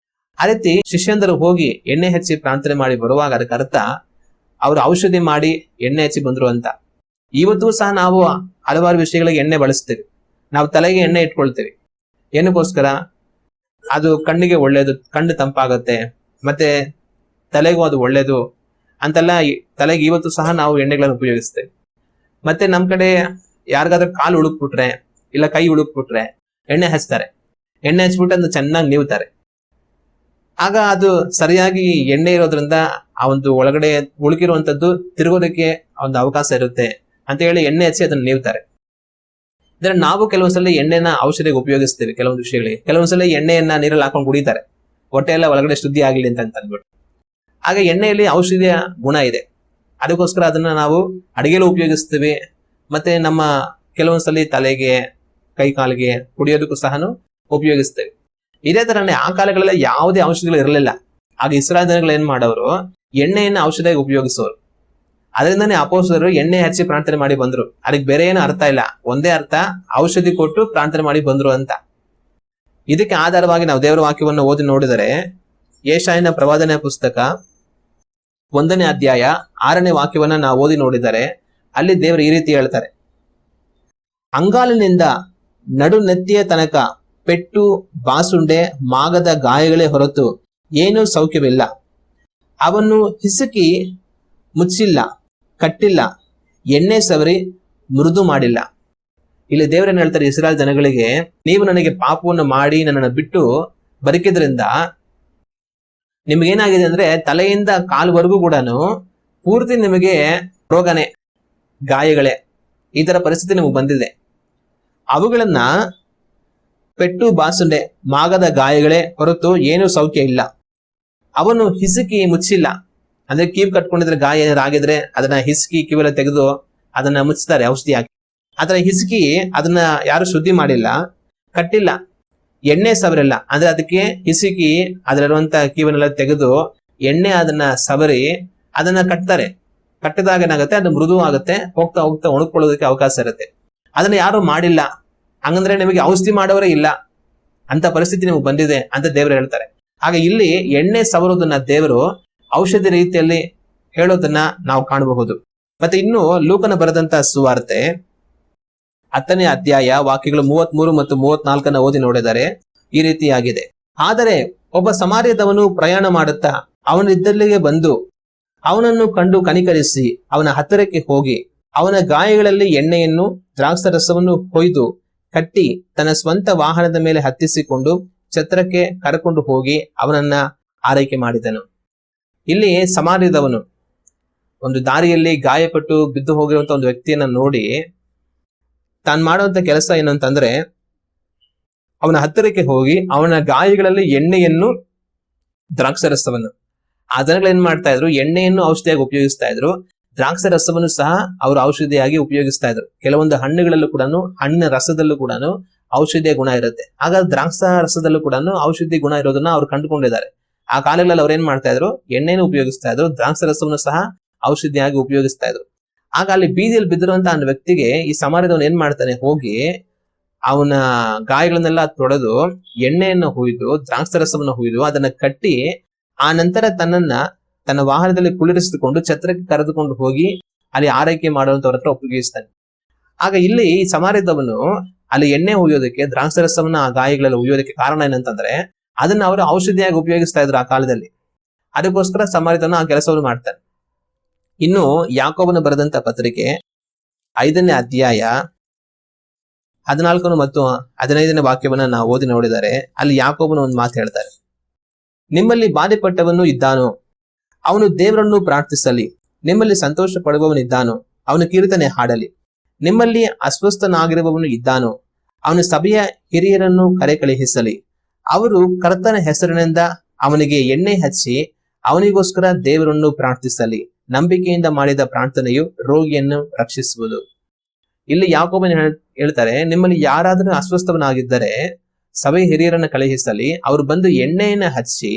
Speaker 1: ಆ ರೀತಿ ಶಿಷ್ಯಂದರು ಹೋಗಿ ಎಣ್ಣೆ ಹಚ್ಚಿ ಪ್ರಾರ್ಥನೆ ಮಾಡಿ ಬರುವಾಗ ಅದಕ್ಕೆ ಅರ್ಥ ಅವರು ಔಷಧಿ ಮಾಡಿ ಎಣ್ಣೆ ಹಚ್ಚಿ ಬಂದ್ರು ಅಂತ. ಇವತ್ತು ಸಹ ನಾವು ಹಲವಾರು ವಿಷಯಗಳಿಗೆ ಎಣ್ಣೆ ಬಳಸ್ತೀವಿ. ನಾವು ತಲೆಗೆ ಎಣ್ಣೆ ಇಟ್ಕೊಳ್ತೇವೆ. ಏನಕ್ಕೋಸ್ಕರ? ಅದು ಕಣ್ಣಿಗೆ ಒಳ್ಳೇದು, ಕಣ್ಣು ತಂಪಾಗತ್ತೆ, ಮತ್ತೆ ತಲೆಗೂ ಅದು ಒಳ್ಳೇದು ಅಂತೆಲ್ಲ ತಲೆಗೆ ಇವತ್ತು ಸಹ ನಾವು ಎಣ್ಣೆಗಳನ್ನು ಉಪಯೋಗಿಸ್ತೇವೆ. ಮತ್ತೆ ನಮ್ ಕಡೆ ಯಾರಿಗಾದ್ರೂ ಕಾಲು ಉಳುಕ್ಬಿಟ್ರೆ ಇಲ್ಲ ಕೈ ಉಳುಕ್ಬಿಟ್ರೆ ಎಣ್ಣೆ ಹಚ್ತಾರೆ. ಎಣ್ಣೆ ಹಚ್ಬಿಟ್ಟು ಅದನ್ನ ಚೆನ್ನಾಗಿ ನೀವ್ತಾರೆ. ಆಗ ಅದು ಸರಿಯಾಗಿ ಎಣ್ಣೆ ಇರೋದ್ರಿಂದ ಆ ಒಂದು ಒಳಗಡೆ ಉಳುಕಿರುವಂತದ್ದು ತಿರುಗೋದಕ್ಕೆ ಒಂದು ಅವಕಾಶ ಇರುತ್ತೆ ಅಂತ ಹೇಳಿ ಎಣ್ಣೆ ಹಚ್ಚಿ ಅದನ್ನ ನೀವ್ತಾರೆ. ಇದ್ರೆ ನಾವು ಕೆಲವೊಂದ್ಸಲ ಎಣ್ಣೆನ ಔಷಧಿಗೆ ಉಪಯೋಗಿಸ್ತೇವೆ. ಕೆಲವೊಂದು ವಿಷಯಗಳಿಗೆ ಕೆಲವೊಂದ್ಸಲ ಎಣ್ಣೆಯನ್ನ ನೀರಲ್ಲಿ ಹಾಕೊಂಡು ಕುಡಿತಾರೆ, ಹೊಟ್ಟೆ ಎಲ್ಲ ಒಳಗಡೆ ಶುದ್ಧಿ ಆಗ್ಲಿ ಅಂತ ಅಂದ್ಬಿಟ್ಟು. ಆಗ ಎಣ್ಣೆಯಲ್ಲಿ ಔಷಧಿಯ ಗುಣ ಇದೆ. ಅದಕ್ಕೋಸ್ಕರ ಅದನ್ನ ನಾವು ಅಡಿಗೆಲು ಉಪಯೋಗಿಸ್ತೀವಿ. ಮತ್ತೆ ನಮ್ಮ ಕೆಲವೊಂದ್ಸಲಿ ತಲೆಗೆ, ಕೈ ಕಾಲಿಗೆ ಕುಡಿಯೋದಕ್ಕೂ ಸಹ ಉಪಯೋಗಿಸ್ತೇವೆ. ಇದೇ ತರನೇ ಆ ಕಾಲಗಳೆಲ್ಲ ಯಾವುದೇ ಔಷಧಿಗಳು ಇರಲಿಲ್ಲ. ಆಗ ಇಸ್ರಾಯೇಲ್ ಜನಗಳು ಏನ್ ಮಾಡೋರು, ಎಣ್ಣೆಯನ್ನು ಔಷಧಿಯಾಗಿ ಉಪಯೋಗಿಸೋರು. ಅದರಿಂದನೇ ಅಪೊಸ್ತಲರು ಎಣ್ಣೆ ಹಚ್ಚಿ ಪ್ರಾರ್ಥನೆ ಮಾಡಿ ಬಂದ್ರು. ಅದಕ್ಕೆ ಬೇರೆ ಏನು ಅರ್ಥ ಇಲ್ಲ, ಒಂದೇ ಅರ್ಥ, ಔಷಧಿ ಕೊಟ್ಟು ಪ್ರಾರ್ಥನೆ ಮಾಡಿ ಬಂದ್ರು ಅಂತ. ಇದಕ್ಕೆ ಆಧಾರವಾಗಿ ನಾವು ದೇವರ ವಾಕ್ಯವನ್ನು ಓದಿ ನೋಡಿದರೆ, ಯೆಶಾಯನ ಪ್ರವಾದನೆಯ ಪುಸ್ತಕ 1ನೇ ಅಧ್ಯಾಯ 6ನೇ ವಾಕ್ಯವನ್ನ ನಾವು ಓದಿ ನೋಡಿದರೆ, ಅಲ್ಲಿ ದೇವರು ಈ ರೀತಿ ಹೇಳ್ತಾರೆ, ಅಂಗಾಲಿನಿಂದ ನಡು ನೆತ್ತಿಯ ತನಕ ಪೆಟ್ಟು, ಬಾಸುಂಡೆ, ಮಾಗದ ಗಾಯಗಳೇ ಹೊರತು ಏನೂ ಸೌಖ್ಯವಿಲ್ಲ. ಅವನ್ನು ಹಿಸುಕಿ ಮುಚ್ಚಿಲ್ಲ, ಕಟ್ಟಿಲ್ಲ, ಎಣ್ಣೆ ಸವರಿ ಮೃದು ಮಾಡಿಲ್ಲ. ಇಲ್ಲಿ ದೇವರೇನು ಹೇಳ್ತಾರೆ ಇಸ್ರಾಯೇಲ್ ಜನಗಳಿಗೆ, ನೀವು ನನಗೆ ಪಾಪವನ್ನು ಮಾಡಿ ನನ್ನನ್ನು ಬಿಟ್ಟು ಬದುಕಿದ್ರಿಂದ ನಿಮ್ಗೇನಾಗಿದೆ ಅಂದ್ರೆ ತಲೆಯಿಂದ ಕಾಲ್ವರೆಗೂ ಕೂಡ ಪೂರ್ತಿ ನಿಮಗೆ ರೋಗನೆ, ಗಾಯಗಳೇ, ಈ ತರ ಪರಿಸ್ಥಿತಿ ನಿಮಗೆ ಬಂದಿದೆ. ಅವುಗಳನ್ನ ಪೆಟ್ಟು, ಬಾಸುಂಡೆ, ಮಾಗದ ಗಾಯಗಳೇ ಹೊರತು ಏನು ಸೌಖ್ಯ ಇಲ್ಲ. ಅವನು ಹಿಸುಕಿ ಮುಚ್ಚಿಲ್ಲ, ಅಂದ್ರೆ ಕೀವು ಕಟ್ಕೊಂಡಿದ್ರೆ ಗಾಯ ಏನಾದ್ರು ಆಗಿದ್ರೆ ಅದನ್ನ ಹಿಸುಕಿ ಕಿವೆಲ್ಲ ತೆಗೆದು ಅದನ್ನ ಮುಚ್ತಾರೆ ಔಷಧಿ ಹಾಕಿ. ಆತರ ಹಿಸುಕಿ ಅದನ್ನ ಯಾರು ಶುದ್ಧಿ ಮಾಡಿಲ್ಲ, ಕಟ್ಟಿಲ್ಲ, ಎಣ್ಣೆ ಸವರಿಲ್ಲ, ಅಂದ್ರೆ ಅದಕ್ಕೆ ಹಿಸುಕಿ ಅದರಲ್ಲಿರುವಂತ ಕೀವನ್ನೆಲ್ಲ ತೆಗೆದು ಎಣ್ಣೆ ಅದನ್ನ ಸವರಿ ಅದನ್ನ ಕಟ್ತಾರೆ. ಕಟ್ಟಿದಾಗ ಏನಾಗುತ್ತೆ, ಅದು ಮೃದು ಆಗುತ್ತೆ, ಹೋಗ್ತಾ ಹೋಗ್ತಾ ಒಣಕೊಳ್ಳೋದಕ್ಕೆ ಅವಕಾಶ ಇರುತ್ತೆ. ಅದನ್ನ ಯಾರು ಮಾಡಿಲ್ಲ, ಹಂಗಂದ್ರೆ ನಿಮಗೆ ಔಷಧಿ ಮಾಡೋರೇ ಇಲ್ಲ ಅಂತ ಪರಿಸ್ಥಿತಿ ನಿಮಗೆ ಬಂದಿದೆ ಅಂತ ದೇವರು ಹೇಳ್ತಾರೆ. ಆಗ ಇಲ್ಲಿ ಎಣ್ಣೆ ಸವರೋದನ್ನ ದೇವರು ಔಷಧಿ ರೀತಿಯಲ್ಲಿ ಹೇಳೋದನ್ನ ನಾವು ಕಾಣಬಹುದು. ಮತ್ತೆ ಇನ್ನು ಲೂಕನ ಬರೆದಂತ ಸುವಾರ್ತೆ 10ನೇ ಅಧ್ಯಾಯ ವಾಕ್ಯಗಳು 33 ಮತ್ತು 34 ಓದಿ ನೋಡಿದರೆ ಈ ರೀತಿಯಾಗಿದೆ. ಆದರೆ ಒಬ್ಬ ಸಮಾರ್ಯದವನು ಪ್ರಯಾಣ ಮಾಡುತ್ತಾ ಅವನಿದ್ದಲ್ಲಿಗೆ ಬಂದು ಅವನನ್ನು ಕಂಡು ಕನಿಕರಿಸಿ ಅವನ ಹತ್ತಿರಕ್ಕೆ ಹೋಗಿ ಅವನ ಗಾಯಗಳಲ್ಲಿ ಎಣ್ಣೆಯನ್ನು, ದ್ರಾಕ್ಷಾರಸವನ್ನು ಹೊಯ್ದು ಕಟ್ಟಿ ತನ್ನ ಸ್ವಂತ ವಾಹನದ ಮೇಲೆ ಹತ್ತಿಸಿಕೊಂಡು ಛತ್ರಕ್ಕೆ ಕರೆಕೊಂಡು ಹೋಗಿ ಅವನನ್ನ ಆರೈಕೆ ಮಾಡಿದನು. ಇಲ್ಲಿ ಸಮಾರ್ಯದವನು ಒಂದು ದಾರಿಯಲ್ಲಿ ಗಾಯಪಟ್ಟು ಬಿದ್ದು ಹೋಗಿರುವಂತ ಒಂದು ವ್ಯಕ್ತಿಯನ್ನ ನೋಡಿ ತಾನು ಮಾಡುವಂತ ಕೆಲಸ ಏನು ಅಂತಂದ್ರೆ, ಅವನ ಹತ್ತಿರಕ್ಕೆ ಹೋಗಿ ಅವನ ಗಾಯಗಳಲ್ಲಿ ಎಣ್ಣೆಯನ್ನು, ದ್ರಾಕ್ಷಾರಸವನ್ನು, ಆ ಜನಗಳು ಏನ್ ಮಾಡ್ತಾ ಇದ್ರು, ಎಣ್ಣೆಯನ್ನು ಔಷಧಿಯಾಗಿ ಉಪಯೋಗಿಸ್ತಾ ಇದ್ರು, ದ್ರಾಕ್ಷಾರಸವನ್ನು ಸಹ ಅವರು ಔಷಧಿಯಾಗಿ ಉಪಯೋಗಿಸ್ತಾ ಇದ್ರು. ಕೆಲವೊಂದು ಹಣ್ಣುಗಳಲ್ಲೂ ಕೂಡ, ಹಣ್ಣಿನ ರಸದಲ್ಲೂ ಕೂಡ ಔಷಧಿಯ ಗುಣ ಇರುತ್ತೆ. ಹಾಗಾದ್ರೆ ದ್ರಾಕ್ಷಾ ರಸದಲ್ಲೂ ಕೂಡ ಔಷಧಿ ಗುಣ ಇರೋದನ್ನ ಅವ್ರು ಕಂಡುಕೊಂಡಿದ್ದಾರೆ. ಆ ಕಾಲಗಳಲ್ಲಿ ಅವ್ರು ಏನ್ ಮಾಡ್ತಾ ಇದ್ರು, ಎಣ್ಣೆಯನ್ನು ಉಪಯೋಗಿಸ್ತಾ ಇದ್ರು, ದ್ರಾಕ್ಷಾರಸವನ್ನು ಸಹ ಔಷಧಿಯಾಗಿ ಉಪಯೋಗಿಸ್ತಾ ಇದ್ರು. ಆಗ ಅಲ್ಲಿ ಬೀದಿಯಲ್ಲಿ ಬಿದ್ದಿರುವಂತ ಆ ವ್ಯಕ್ತಿಗೆ ಈ ಸಮಾರ್ಯದವನು ಏನ್ ಮಾಡ್ತಾನೆ, ಹೋಗಿ ಅವನ ಗಾಯಗಳನ್ನೆಲ್ಲ ತೊಳೆದು ಎಣ್ಣೆಯನ್ನು ಹುಯ್ದು, ದ್ರಾಕ್ಷಾರಸವನ್ನು ಹುಯ್ದು ಅದನ್ನ ಕಟ್ಟಿ ಆ ನಂತರ ತನ್ನ ವಾಹನದಲ್ಲಿ ಕುಳ್ಳಿರಿಸಿಕೊಂಡು ಛತ್ರಕ್ಕೆ ಕರೆದುಕೊಂಡು ಹೋಗಿ ಅಲ್ಲಿ ಆರೈಕೆ ಮಾಡುವಂತವ್ರ ಹತ್ರ ಉಪಯೋಗಿಸ್ತಾನೆ. ಆಗ ಇಲ್ಲಿ ಈ ಸಮಾರ್ಯದವನು ಅಲ್ಲಿ ಎಣ್ಣೆ ಹುಯ್ಯೋದಕ್ಕೆ, ದ್ರಾಕ್ಷಾರಸವನ್ನ ಆ ಗಾಯಗಳಲ್ಲಿ ಹುಯ್ಯೋದಕ್ಕೆ ಕಾರಣ ಏನಂತಂದ್ರೆ, ಅದನ್ನ ಅವರು ಔಷಧಿಯಾಗಿ ಉಪಯೋಗಿಸ್ತಾ ಇದ್ರು ಆ ಕಾಲದಲ್ಲಿ. ಅದಕ್ಕೋಸ್ಕರ ಸಮಾರ್ಯದವನು ಆ ಕೆಲಸವನ್ನು ಮಾಡ್ತಾನೆ. ಇನ್ನು ಯಾಕೋಬನ ಬರೆದಂತ ಪತ್ರಿಕೆ 5ನೇ ಅಧ್ಯಾಯ 14 ಮತ್ತು 15ನೇ ವಾಕ್ಯವನ್ನ ನಾವು ಓದಿ ನೋಡಿದರೆ ಅಲ್ಲಿ ಯಾಕೋಬನ ಒಂದು ಮಾತು ಹೇಳ್ತಾರೆ, ನಿಮ್ಮಲ್ಲಿ ಬಾಧೆಪಟ್ಟವನು ಇದ್ದಾನೋ ಅವನು ದೇವರನ್ನು ಪ್ರಾರ್ಥಿಸಲಿ, ನಿಮ್ಮಲ್ಲಿ ಸಂತೋಷ ಪಡುವವನಿದ್ದಾನೋ ಅವನು ಕೀರ್ತನೆ ಹಾಡಲಿ, ನಿಮ್ಮಲ್ಲಿ ಅಸ್ವಸ್ಥನಾಗಿರುವವನು ಇದ್ದಾನೋ ಅವನು ಸಭೆಯ ಹಿರಿಯರನ್ನು ಕರೆ ಕಳುಹಿಸಲಿ, ಅವರು ಕರ್ತನ ಹೆಸರಿನಿಂದ ಅವನಿಗೆ ಎಣ್ಣೆ ಹಚ್ಚಿ ಅವನಿಗೋಸ್ಕರ ದೇವರನ್ನು ಪ್ರಾರ್ಥಿಸಲಿ, ನಂಬಿಕೆಯಿಂದ ಮಾಡಿದ ಪ್ರಾರ್ಥನೆಯು ರೋಗಿಯನ್ನು ರಕ್ಷಿಸುವುದು. ಇಲ್ಲಿ ಯಾಕೋಬನು ಹೇಳ್ತಾರೆ, ನಿಮ್ಮಲ್ಲಿ ಯಾರಾದರೂ ಅಸ್ವಸ್ಥವನಾಗಿದ್ದರೆ ಸಭೆ ಹಿರಿಯರನ್ನು ಕಳುಹಿಸಲಿ, ಅವರು ಬಂದು ಎಣ್ಣೆಯನ್ನ ಹಚ್ಚಿ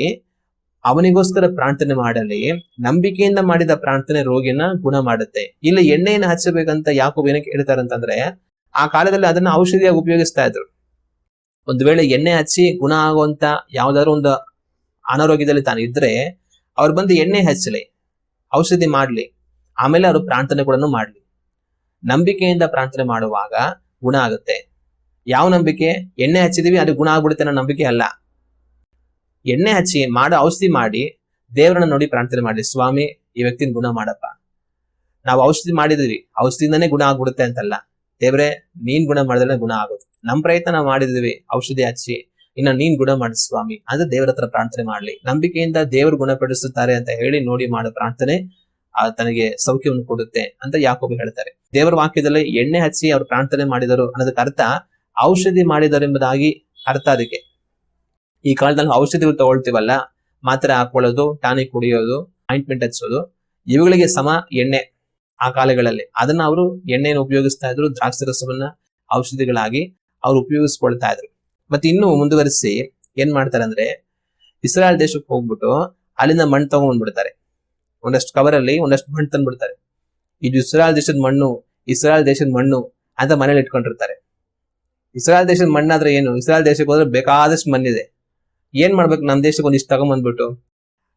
Speaker 1: ಅವನಿಗೋಸ್ಕರ ಪ್ರಾರ್ಥನೆ ಮಾಡಲಿ, ನಂಬಿಕೆಯಿಂದ ಮಾಡಿದ ಪ್ರಾರ್ಥನೆ ರೋಗಿಯನ್ನ ಗುಣ ಮಾಡುತ್ತೆ. ಇಲ್ಲಿ ಎಣ್ಣೆಯನ್ನು ಹಚ್ಚಬೇಕಂತ ಯಾಕೋಬ ಏನಕ್ಕೆ ಹೇಳ್ತಾರೆ ಅಂತಂದ್ರೆ, ಆ ಕಾಲದಲ್ಲಿ ಅದನ್ನ ಔಷಧಿಯಾಗಿ ಉಪಯೋಗಿಸ್ತಾ ಇದ್ರು. ಒಂದು ವೇಳೆ ಎಣ್ಣೆ ಹಚ್ಚಿ ಗುಣ ಆಗುವಂತ ಯಾವ್ದಾದ್ರು ಒಂದು ಅನಾರೋಗ್ಯದಲ್ಲಿ ತಾನು ಇದ್ರೆ ಅವ್ರು ಬಂದು ಎಣ್ಣೆ ಹಚ್ಚಲಿ, ಔಷಧಿ ಮಾಡ್ಲಿ, ಆಮೇಲೆ ಅವರು ಪ್ರಾರ್ಥನೆ ಕೂಡ ಮಾಡ್ಲಿ. ನಂಬಿಕೆಯಿಂದ ಪ್ರಾರ್ಥನೆ ಮಾಡುವಾಗ ಗುಣ ಆಗುತ್ತೆ. ಯಾವ ನಂಬಿಕೆ? ಎಣ್ಣೆ ಹಚ್ಚಿದೀವಿ ಅದು ಗುಣ ಆಗ್ಬಿಡುತ್ತೆ ಅನ್ನೋ ನಂಬಿಕೆ ಅಲ್ಲ. ಎಣ್ಣೆ ಹಚ್ಚಿ ಮಾಡೋ ಔಷಧಿ ಮಾಡಿ ದೇವರನ್ನ ನೋಡಿ ಪ್ರಾರ್ಥನೆ ಮಾಡಿ, ಸ್ವಾಮಿ ಈ ವ್ಯಕ್ತಿನ ಗುಣ ಮಾಡಪ್ಪ. ನಾವು ಔಷಧಿ ಮಾಡಿದ್ವಿ, ಔಷಧಿಯಿಂದನೇ ಗುಣ ಆಗ್ಬಿಡುತ್ತೆ ಅಂತಲ್ಲ. ದೇವ್ರೆ ನೀನ್ ಗುಣ ಮಾಡಿದ್ರೆ ಗುಣ ಆಗೋದು. ನಮ್ ಪ್ರಯತ್ನ ನಾವು ಮಾಡಿದ್ವಿ ಔಷಧಿ ಹಚ್ಚಿ, ಇನ್ನ ನೀನ್ ಗುಣ ಮಾಡಿ ಸ್ವಾಮಿ ಅಂದ್ರೆ ದೇವರ ಹತ್ರ ಪ್ರಾರ್ಥನೆ ಮಾಡ್ಲಿ. ನಂಬಿಕೆಯಿಂದ ದೇವರು ಗುಣಪಡಿಸುತ್ತಾರೆ ಅಂತ ಹೇಳಿ ನೋಡಿ ಮಾಡೋ ಪ್ರಾರ್ಥನೆ ತನಗೆ ಸೌಖ್ಯವನ್ನು ಕೊಡುತ್ತೆ ಅಂತ ಯಾಕೋಬ ಹೇಳ್ತಾರೆ. ದೇವರ ವಾಕ್ಯದಲ್ಲಿ ಎಣ್ಣೆ ಹಚ್ಚಿ ಅವ್ರು ಪ್ರಾರ್ಥನೆ ಮಾಡಿದರು ಅನ್ನೋದಕ್ಕೆ ಅರ್ಥ ಔಷಧಿ ಮಾಡಿದರು ಎಂಬುದಾಗಿ ಅರ್ಥ. ಅದಕ್ಕೆ ಈ ಕಾಲದಲ್ಲಿ ಔಷಧಿಗಳು ತಗೊಳ್ತೀವಲ್ಲ, ಮಾತ್ರೆ ಹಾಕೊಳ್ಳೋದು, ಟಾನಿಕ್ ಕುಡಿಯೋದು, ಆಯಿಂಟ್ಮೆಂಟ್ ಹಚ್ಚೋದು, ಇವುಗಳಿಗೆ ಸಮ ಎಣ್ಣೆ ಆ ಕಾಲಗಳಲ್ಲಿ. ಅದನ್ನ ಅವರು ಎಣ್ಣೆಯನ್ನು ಉಪಯೋಗಿಸ್ತಾ ಇದ್ರು, ದ್ರಾಕ್ಷಿ ರಸವನ್ನ ಔಷಧಿಗಳಾಗಿ ಅವ್ರು ಉಪಯೋಗಿಸ್ಕೊಳ್ತಾ ಇದ್ರು. ಮತ್ತೆ ಇನ್ನು ಮುಂದುವರಿಸಿ ಏನ್ ಮಾಡ್ತಾರೆ ಅಂದ್ರೆ, ಇಸ್ರಾಯೇಲ್ ದೇಶಕ್ಕೆ ಹೋಗ್ಬಿಟ್ಟು ಅಲ್ಲಿಂದ ಮಣ್ಣು ತಗೊಂಡ್ಬಿಡ್ತಾರೆ. ಒಂದಷ್ಟು ಕವರಲ್ಲಿ ಒಂದಷ್ಟು ಮಣ್ಣು ತಂದ್ಬಿಡ್ತಾರೆ. ಇದು ಇಸ್ರಾಯೇಲ್ ದೇಶದ ಮಣ್ಣು, ಇಸ್ರಾಯೇಲ್ ದೇಶದ ಮಣ್ಣು ಅಂತ ಮನೇಲಿ ಇಟ್ಕೊಂಡಿರ್ತಾರೆ. ಇಸ್ರಾಯೇಲ್ ದೇಶದ ಮಣ್ಣಾದ್ರೆ ಏನು? ಇಸ್ರಾಯೇಲ್ ದೇಶಕ್ಕೆ ಹೋದ್ರೆ ಬೇಕಾದಷ್ಟು ಮಣ್ಣಿದೆ. ಏನ್ ಮಾಡ್ಬೇಕು? ನಮ್ ದೇಶಕ್ಕೆ ಒಂದಿಷ್ಟು ತಗೊಂಡ್ಬಂದ್ಬಿಟ್ಟು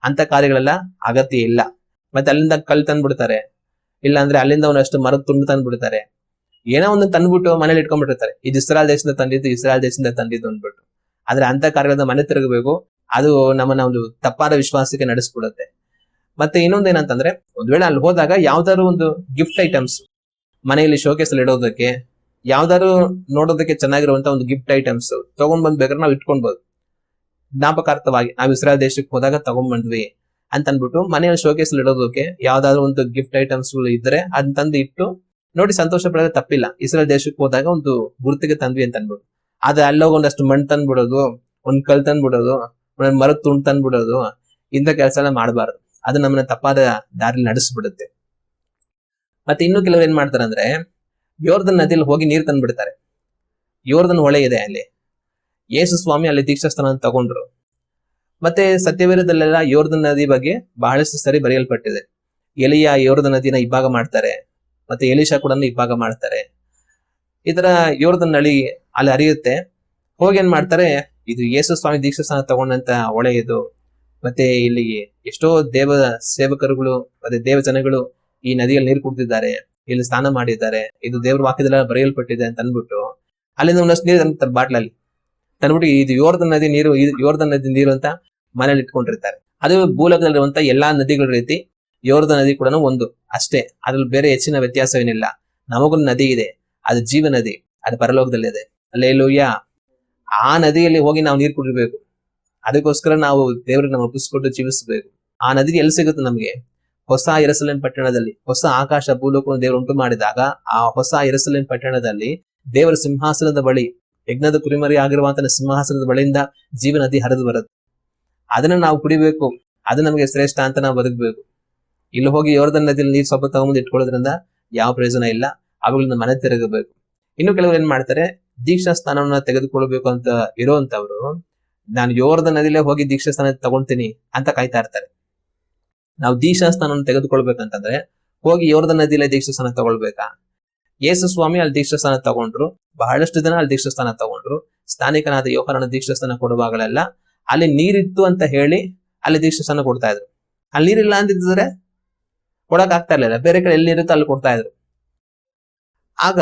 Speaker 1: ಅಂತ ಕಾರ್ಯಗಳೆಲ್ಲ ಅಗತ್ಯ ಇಲ್ಲ. ಮತ್ತೆ ಅಲ್ಲಿಂದ ಕಲ್ಲು ತಂದ್ಬಿಡ್ತಾರೆ, ಇಲ್ಲ ಅಂದ್ರೆ ಅಲ್ಲಿಂದ ಒಂದಷ್ಟು ಮರದ ತುಂಡು ತಂದ್ಬಿಡ್ತಾರೆ. ಏನೋ ಒಂದು ತಂದ್ಬಿಟ್ಟು ಮನೇಲಿ ಇಟ್ಕೊಂಡ್ಬಿಟ್ಟಿರ್ತಾರೆ. ಇದು ಇಸ್ರಾಯೇಲ್ ದೇಶದಿಂದ ತಂದಿದ್ದು, ಇಸ್ರಾಯೇಲ್ ದೇಶದಿಂದ ತಂದಿದ್ದು ಅಂದ್ಬಿಟ್ಟು. ಆದ್ರೆ ಅಂತ ಕಾರ್ಯಗಳನ್ನ ಮನೆ ತಿರುಗಬೇಕು, ಅದು ನಮ್ಮನ್ನ ಒಂದು ತಪ್ಪಾದ ವಿಶ್ವಾಸಕ್ಕೆ ನಡೆಸ್ಬಿಡುತ್ತೆ. ಮತ್ತೆ ಇನ್ನೊಂದ್ ಏನಂತಂದ್ರೆ, ಒಂದ್ ವೇಳೆ ಅಲ್ಲಿ ಹೋದಾಗ ಯಾವ್ದಾದ್ರು ಒಂದು ಗಿಫ್ಟ್ ಐಟಮ್ಸ್ ಮನೆಯಲ್ಲಿ ಶೋಕೇಸ್ ಅಲ್ಲಿ ಇಡೋದಕ್ಕೆ, ಯಾವ್ದಾದ್ರು ನೋಡೋದಕ್ಕೆ ಚೆನ್ನಾಗಿರುವಂತ ಒಂದು ಗಿಫ್ಟ್ ಐಟಮ್ಸ್ ತಗೊಂಡ್ ಬಂದ್ಬೇಕಾದ್ರೆ ನಾವು ಇಟ್ಕೊಳ್ಬಹುದು. ಜ್ಞಾಪಕಾರ್ಥವಾಗಿ ನಾವು ಇಸ್ರಾಯೇಲ್ ದೇಶಕ್ಕೆ ಹೋದಾಗ ತಗೊಂಡ್ ಬಂದ್ವಿ ಅಂತ ಅನ್ಬಿಟ್ಟು ಮನೆಯಲ್ಲಿ ಶೋಕೇಸ್ ಅಲ್ಲಿ ಇಡೋದಕ್ಕೆ ಯಾವ್ದಾದ್ರು ಒಂದು ಗಿಫ್ಟ್ ಐಟಮ್ಸ್ ಇದ್ರೆ ಅದನ್ನ ತಂದು ಇಟ್ಟು ನೋಡಿ ಸಂತೋಷ ಪಡೋದು ತಪ್ಪಿಲ್ಲ. ಇಸ್ರಾಯೇಲ್ ದೇಶಕ್ಕೆ ಹೋದಾಗ ಒಂದು ಗುರುತಿಗೆ ತಂದ್ವಿ ಅಂತ ಅನ್ಬಿಟ್ಟು. ಆದ್ರೆ ಅಲ್ಲೋಗ ಒಂದಷ್ಟು ಮಣ್ಣು ತಂದ್ಬಿಡೋದು, ಒಂದ್ ಕಲ್ ತಂದ್ಬಿಡೋದು, ಒಂದ್ ಮರದ ತುಂಡು ತಂದ್ಬಿಡೋದು, ಇಂಥ ಕೆಲಸ ಎಲ್ಲ ಮಾಡಬಾರ್ದು. ಅದು ನಮ್ಮನ್ನ ತಪ್ಪಾದ ದಾರಿಲಿ ನಡೆಸ್ಬಿಡುತ್ತೆ. ಮತ್ತೆ ಇನ್ನು ಕೆಲವರು ಏನ್ ಮಾಡ್ತಾರೆ ಅಂದ್ರೆ, ಯೋರ್ದನ್ ನದಿಯಲ್ಲಿ ಹೋಗಿ ನೀರು ತಂದ್ಬಿಡ್ತಾರೆ. ಯೋರ್ದನ್ ಹೊಳೆ ಇದೆ ಅಲ್ಲಿ, ಯೇಸು ಸ್ವಾಮಿ ಅಲ್ಲಿ ದೀಕ್ಷಾಸ್ಥಾನ ತಗೊಂಡ್ರು. ಮತ್ತೆ ಸತ್ಯವೇದದಲ್ಲೆಲ್ಲ ಯೋರ್ದನ್ ನದಿ ಬಗ್ಗೆ ಬಹಳಷ್ಟು ಸರಿ ಬರೆಯಲ್ಪಟ್ಟಿದೆ. ಎಲಿಯ ಯೋರ್ದನ್ ನದಿನ ಇಬ್ಬಾಗ ಮಾಡ್ತಾರೆ, ಮತ್ತೆ ಎಲಿಶಾ ಕೂಡ ಇಬ್ಬಾಗ ಮಾಡ್ತಾರೆ. ಈ ತರ ಯೋರ್ದನ್ ನಳಿ ಅಲ್ಲಿ ಹರಿಯುತ್ತೆ. ಹೋಗಿ ಏನ್ ಮಾಡ್ತಾರೆ, ಇದು ಯೇಸು ಸ್ವಾಮಿ ದೀಕ್ಷಾಸ್ಥಾನ ತಗೊಂಡಂತ ಹೊಳೆ ಇದು. ಮತ್ತೆ ಇಲ್ಲಿ ಎಷ್ಟೋ ದೇವ ಸೇವಕರುಗಳು ಮತ್ತೆ ದೇವ ಜನಗಳು ಈ ನದಿಯಲ್ಲಿ ನೀರು ಕುಡ್ದಿದ್ದಾರೆ, ಇಲ್ಲಿ ಸ್ನಾನ ಮಾಡಿದ್ದಾರೆ, ಇದು ದೇವ್ರ ವಾಕ್ಯದಲ್ಲ ಬರೆಯಲ್ಪಟ್ಟಿದೆ ಅಂತ ಅನ್ಬಿಟ್ಟು ಅಲ್ಲಿಂದ ಒಂದಷ್ಟು ನೀರು ತಂದ್ಬಿಡ್ತಾರೆ ಬಾಟ್ಲಲ್ಲಿ ತಂದ್ಬಿಟ್ಟು, ಇದು ಯೋರ್ದನ್ ನದಿ ನೀರು, ಯೋರ್ದನ್ ನದಿ ನೀರು ಅಂತ ಮನೇಲಿ ಇಟ್ಕೊಂಡಿರ್ತಾರೆ. ಅದು ಭೂಲೋಕದಲ್ಲಿರುವಂತ ಎಲ್ಲಾ ನದಿಗಳ ರೀತಿ ಯೋರ್ದನ್ ನದಿ ಕೂಡ ಒಂದು ಅಷ್ಟೇ, ಅದ್ರಲ್ಲಿ ಬೇರೆ ಹೆಚ್ಚಿನ ವ್ಯತ್ಯಾಸವೇನಿಲ್ಲ. ನಮಗೊಂದು ನದಿ ಇದೆ, ಅದು ಜೀವ ನದಿ, ಅದು ಪರಲೋಕದಲ್ಲಿದೆ. ಅಲ್ಲೇಲೂಯ್ಯ. ಆ ನದಿಯಲ್ಲಿ ಹೋಗಿ ನಾವು ನೀರು ಕುಡಿಬೇಕು. ಅದಕ್ಕೋಸ್ಕರ ನಾವು ದೇವ್ರಿಗೆ ನಾವು ಒಪ್ಪಿಸ್ಕೊಟ್ಟು ಜೀವಿಸಬೇಕು. ಆ ನದಿ ಎಲ್ಲಿ ಸಿಗುತ್ತೆ ನಮ್ಗೆ? ಹೊಸ ಯೆರೂಸಲೇಮ್ ಪಟ್ಟಣದಲ್ಲಿ. ಹೊಸ ಆಕಾಶ ಭೂಲೋಕವನ್ನು ದೇವರು ಉಂಟು ಮಾಡಿದಾಗ ಆ ಹೊಸ ಯೆರೂಸಲೇಮ್ ಪಟ್ಟಣದಲ್ಲಿ ದೇವರ ಸಿಂಹಾಸನದ ಬಳಿ, ಯಜ್ಞದ ಕುರಿಮರಿ ಆಗಿರುವಂತಹ ಸಿಂಹಾಸನದ ಬಳಿಯಿಂದ ಜೀವ ನದಿ ಹರಿದು ಬರುತ್ತೆ. ಅದನ್ನ ನಾವು ಕುಡಿಬೇಕು, ಅದು ನಮಗೆ ಶ್ರೇಷ್ಠ ಅಂತ ನಾವು ಬದುಕಬೇಕು. ಇಲ್ಲಿ ಹೋಗಿ ಯೋರ್ದನ್ ನದಿಯಲ್ಲಿ ನೀರು ಸ್ವಲ್ಪ ತಗೊಂಬಂದು ಇಟ್ಕೊಳ್ಳೋದ್ರಿಂದ ಯಾವ ಪ್ರಯೋಜನ ಇಲ್ಲ. ಅವುಗಳಿಂದ ಮನೆ ತಿರುಗಬೇಕು. ಇನ್ನು ಕೆಲವರು ಏನ್ ಮಾಡ್ತಾರೆ, ದೀಕ್ಷಾ ಸ್ಥಾನವನ್ನ ತೆಗೆದುಕೊಳ್ಬೇಕು ಅಂತ ಇರೋಂತವ್ರು, ನಾನು ಯೋರ್ದನ್ ನದಿಲೇ ಹೋಗಿ ದೀಕ್ಷಾ ಸ್ಥಾನ ತಗೊಳ್ತೀನಿ ಅಂತ ಕಾಯ್ತಾ ಇರ್ತಾರೆ. ನಾವು ದೀಕ್ಷಾ ಸ್ಥಾನವನ್ನು ತೆಗೆದುಕೊಳ್ಬೇಕಂತಂದ್ರೆ ಹೋಗಿ ಯೋರ್ದನ್ ನದಿಲೇ ದೀಕ್ಷಾ ಸ್ಥಾನ ತಗೊಳ್ಬೇಕಾ? ಯೇಸು ಸ್ವಾಮಿ ಅಲ್ಲಿ ದೀಕ್ಷಾ ಸ್ಥಾನ ತಗೊಂಡ್ರು, ಬಹಳಷ್ಟು ಜನ ಅಲ್ಲಿ ದೀಕ್ಷಾ ಸ್ಥಾನ ತಗೊಂಡ್ರು. ಸ್ಥಾನಿಕನಾದ ಯೋಹಾನನ ದೀಕ್ಷಾ ಸ್ಥಾನ ಕೊಡುವಾಗಲೆಲ್ಲ ಅಲ್ಲಿ ನೀರಿತ್ತು ಅಂತ ಹೇಳಿ ಅಲ್ಲಿ ದೀಕ್ಷಾ ಸ್ಥಾನ ಕೊಡ್ತಾ ಇದ್ರು. ಅಲ್ಲಿ ನೀರಿಲ್ಲ ಅಂತಿದ್ರೆ ಕೊಡಕ್ ಆಗ್ತಾ ಇರ್ಲಿಲ್ಲ, ಬೇರೆ ಕಡೆ ಎಲ್ಲಿ ನೀರಿತ್ತು ಅಲ್ಲಿ ಕೊಡ್ತಾ ಇದ್ರು. ಆಗ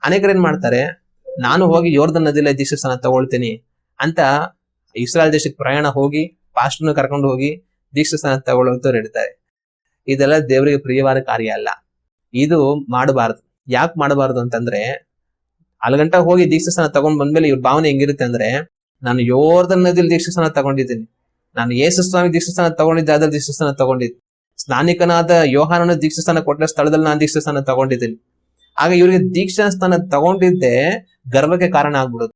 Speaker 1: ಅನೇಕರು ಏನ್ ಮಾಡ್ತಾರೆ, ನಾನು ಹೋಗಿ ಯೋರ್ದನ್ ನದಿಲೇ ದೀಕ್ಷಾ ಸ್ಥಾನ ತಗೊಳ್ತೀನಿ ಅಂತ ಇಸ್ರಾಯೇಲ್ ದೇಶಕ್ಕೆ ಪ್ರಯಾಣ ಹೋಗಿ ಪಾಸ್ಟರ್ನ ಕರ್ಕೊಂಡು ಹೋಗಿ ದೀಕ್ಷಾ ಸ್ಥಾನ ತಗೊಳ್ಳೋಂತವ್ರು ಇರ್ತಾರೆ. ಇದೆಲ್ಲ ದೇವರಿಗೆ ಪ್ರಿಯವಾದ ಕಾರ್ಯ ಅಲ್ಲ. ಇದು ಮಾಡಬಾರದು. ಯಾಕೆ ಮಾಡಬಾರದು ಅಂತಂದ್ರೆ, ಅಲ್ಗಂಟ ಹೋಗಿ ದೀಕ್ಷಾ ಸ್ಥಾನ ತಗೊಂಡ್ ಬಂದ್ಮೇಲೆ ಇವ್ರ ಭಾವನೆ ಹೆಂಗಿರುತ್ತೆ ಅಂದ್ರೆ, ನಾನು ಯೋರ್ದನ್ ನದಿಯಲ್ಲಿ ದೀಕ್ಷಾ ಸ್ಥಾನ ತಗೊಂಡಿದ್ದೀನಿ, ನಾನು ಯೇಸು ಸ್ವಾಮಿ ದೀಕ್ಷಾ ಸ್ಥಾನ ತಗೊಂಡಿದ್ದೆ, ಅದ್ರ ದೀಕ್ಷಾ ಸ್ಥಾನ ತಗೊಂಡಿದ್ದೆ, ಸ್ನಾನಿಕನಾದ ಯೋಹಾನನ ದೀಕ್ಷಾ ಸ್ಥಾನ ಕೊಟ್ಟ ಸ್ಥಳದಲ್ಲಿ ನಾನು ದೀಕ್ಷಾ ಸ್ಥಾನ ತಗೊಂಡಿದ್ದೀನಿ. ಆಗ ಇವರಿಗೆ ದೀಕ್ಷಾ ಸ್ಥಾನ ತಗೊಂಡಿದ್ದೆ ಗರ್ವಕ್ಕೆ ಕಾರಣ ಆಗ್ಬಿಡುದು.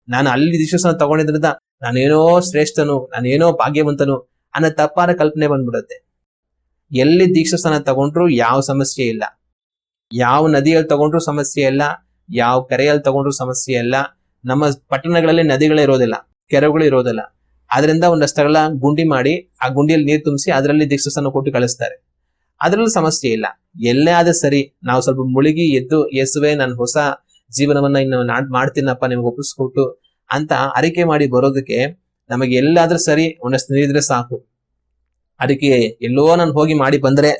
Speaker 1: ನಾನು ಅಲ್ಲಿ ದೀಕ್ಷಾ ಸ್ಥಾನ ತಗೊಂಡಿದ್ರಿಂದ ನಾನೇನೋ ಶ್ರೇಷ್ಠನು, ನಾನೇನೋ ಭಾಗ್ಯವಂತನು ಅನ್ನೋ ತಪ್ಪಾದ ಕಲ್ಪನೆ ಬಂದ್ಬಿಡುತ್ತೆ. ಎಲ್ಲಿ ದೀಕ್ಷಾ ಸ್ಥಾನ ತಗೊಂಡ್ರು ಯಾವ ಸಮಸ್ಯೆ ಇಲ್ಲ, ಯಾವ ನದಿಯಲ್ಲಿ ತಗೊಂಡ್ರು ಸಮಸ್ಯೆ ಇಲ್ಲ, ಯಾವ ಕೆರೆಯಲ್ಲಿ ತಗೊಂಡ್ರು ಸಮಸ್ಯೆ ಇಲ್ಲ. ನಮ್ಮ ಪಟ್ಟಣಗಳಲ್ಲಿ ನದಿಗಳೇ ಇರೋದಿಲ್ಲ, ಕೆರೆಗಳು ಇರೋದಿಲ್ಲ. ಅದರಿಂದ ಒಂದಷ್ಟೆಲ್ಲ ಗುಂಡಿ ಮಾಡಿ ಆ ಗುಂಡಿಯಲ್ಲಿ ನೀರು ತುಂಬಿಸಿ ಅದರಲ್ಲಿ ದೀಕ್ಷಾ ಸ್ಥಾನ ಕೊಟ್ಟು ಕಳಿಸ್ತಾರೆ. ಅದ್ರಲ್ಲಿ ಸಮಸ್ಯೆ ಇಲ್ಲ. ಎಲ್ಲೇ ಆದ್ರೆ ಸರಿ, ನಾವು ಸ್ವಲ್ಪ ಮುಳುಗಿ ಎದ್ದು ಯೇಸುವೆ ನಾನು ಹೊಸ ಜೀವನವನ್ನ ಇನ್ನು ಮಾಡ್ತೀನಪ್ಪ ನಿಮ್ಗೆ ಒಪ್ಪಿಸ್ಕೊಟ್ಟು ಅಂತ ಅರಿಕೆ ಮಾಡಿ ಬರೋದಕ್ಕೆ ನಮಗೆ ಎಲ್ಲಾದ್ರೂ ಸರಿ ಒಂದಷ್ಟು ನೀರಿದ್ರೆ ಸಾಕು. ಅದಕ್ಕೆ ಎಲ್ಲೋ ನಾನು ಹೋಗಿ ಮಾಡಿ ಬಂದ್ರೆ